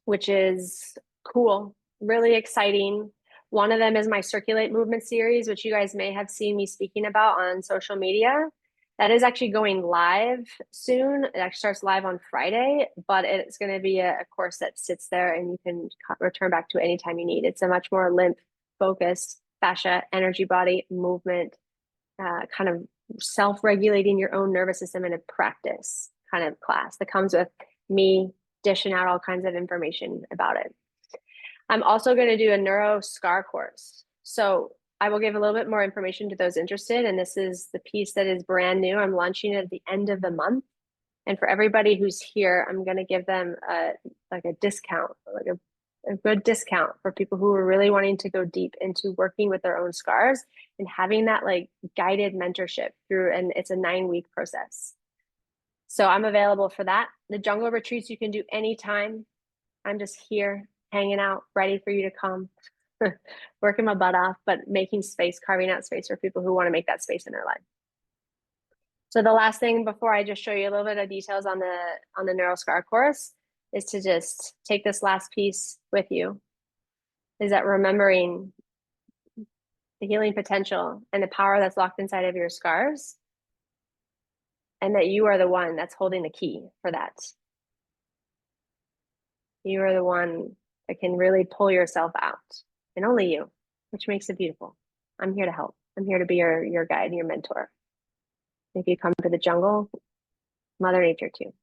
which is cool, really exciting. One of them is my Circulate Movement series, which you guys may have seen me speaking about on social media. That is actually going live soon. It actually starts live on Friday, but it's going to be a course that sits there and you can return back to anytime you need. It's a much more lymph focused fascia, energy body, movement, kind of self-regulating your own nervous system in a practice kind of class that comes with me dishing out all kinds of information about it. I'm also going to do a Neuro-Scar course. So I will give a little bit more information to those interested. And this is the piece that is brand new. I'm launching it at the end of the month. And for everybody who's here, I'm going to give them like a discount, like a good discount for people who are really wanting to go deep into working with their own scars and having that like guided mentorship through, and it's a 9-week process. So I'm available for that. The jungle retreats you can do anytime. I'm just here hanging out, ready for you to come, working my butt off, but making space, carving out space for people who want to make that space in their life. So the last thing before I just show you a little bit of details on the Neuro-Scar course is to just take this last piece with you, is that remembering the healing potential and the power that's locked inside of your scars, and that you are the one that's holding the key for that. You are the one that can really pull yourself out, and only you, which makes it beautiful. I'm here to help. I'm here to be your guide and your mentor. If you come to the jungle, Mother Nature too.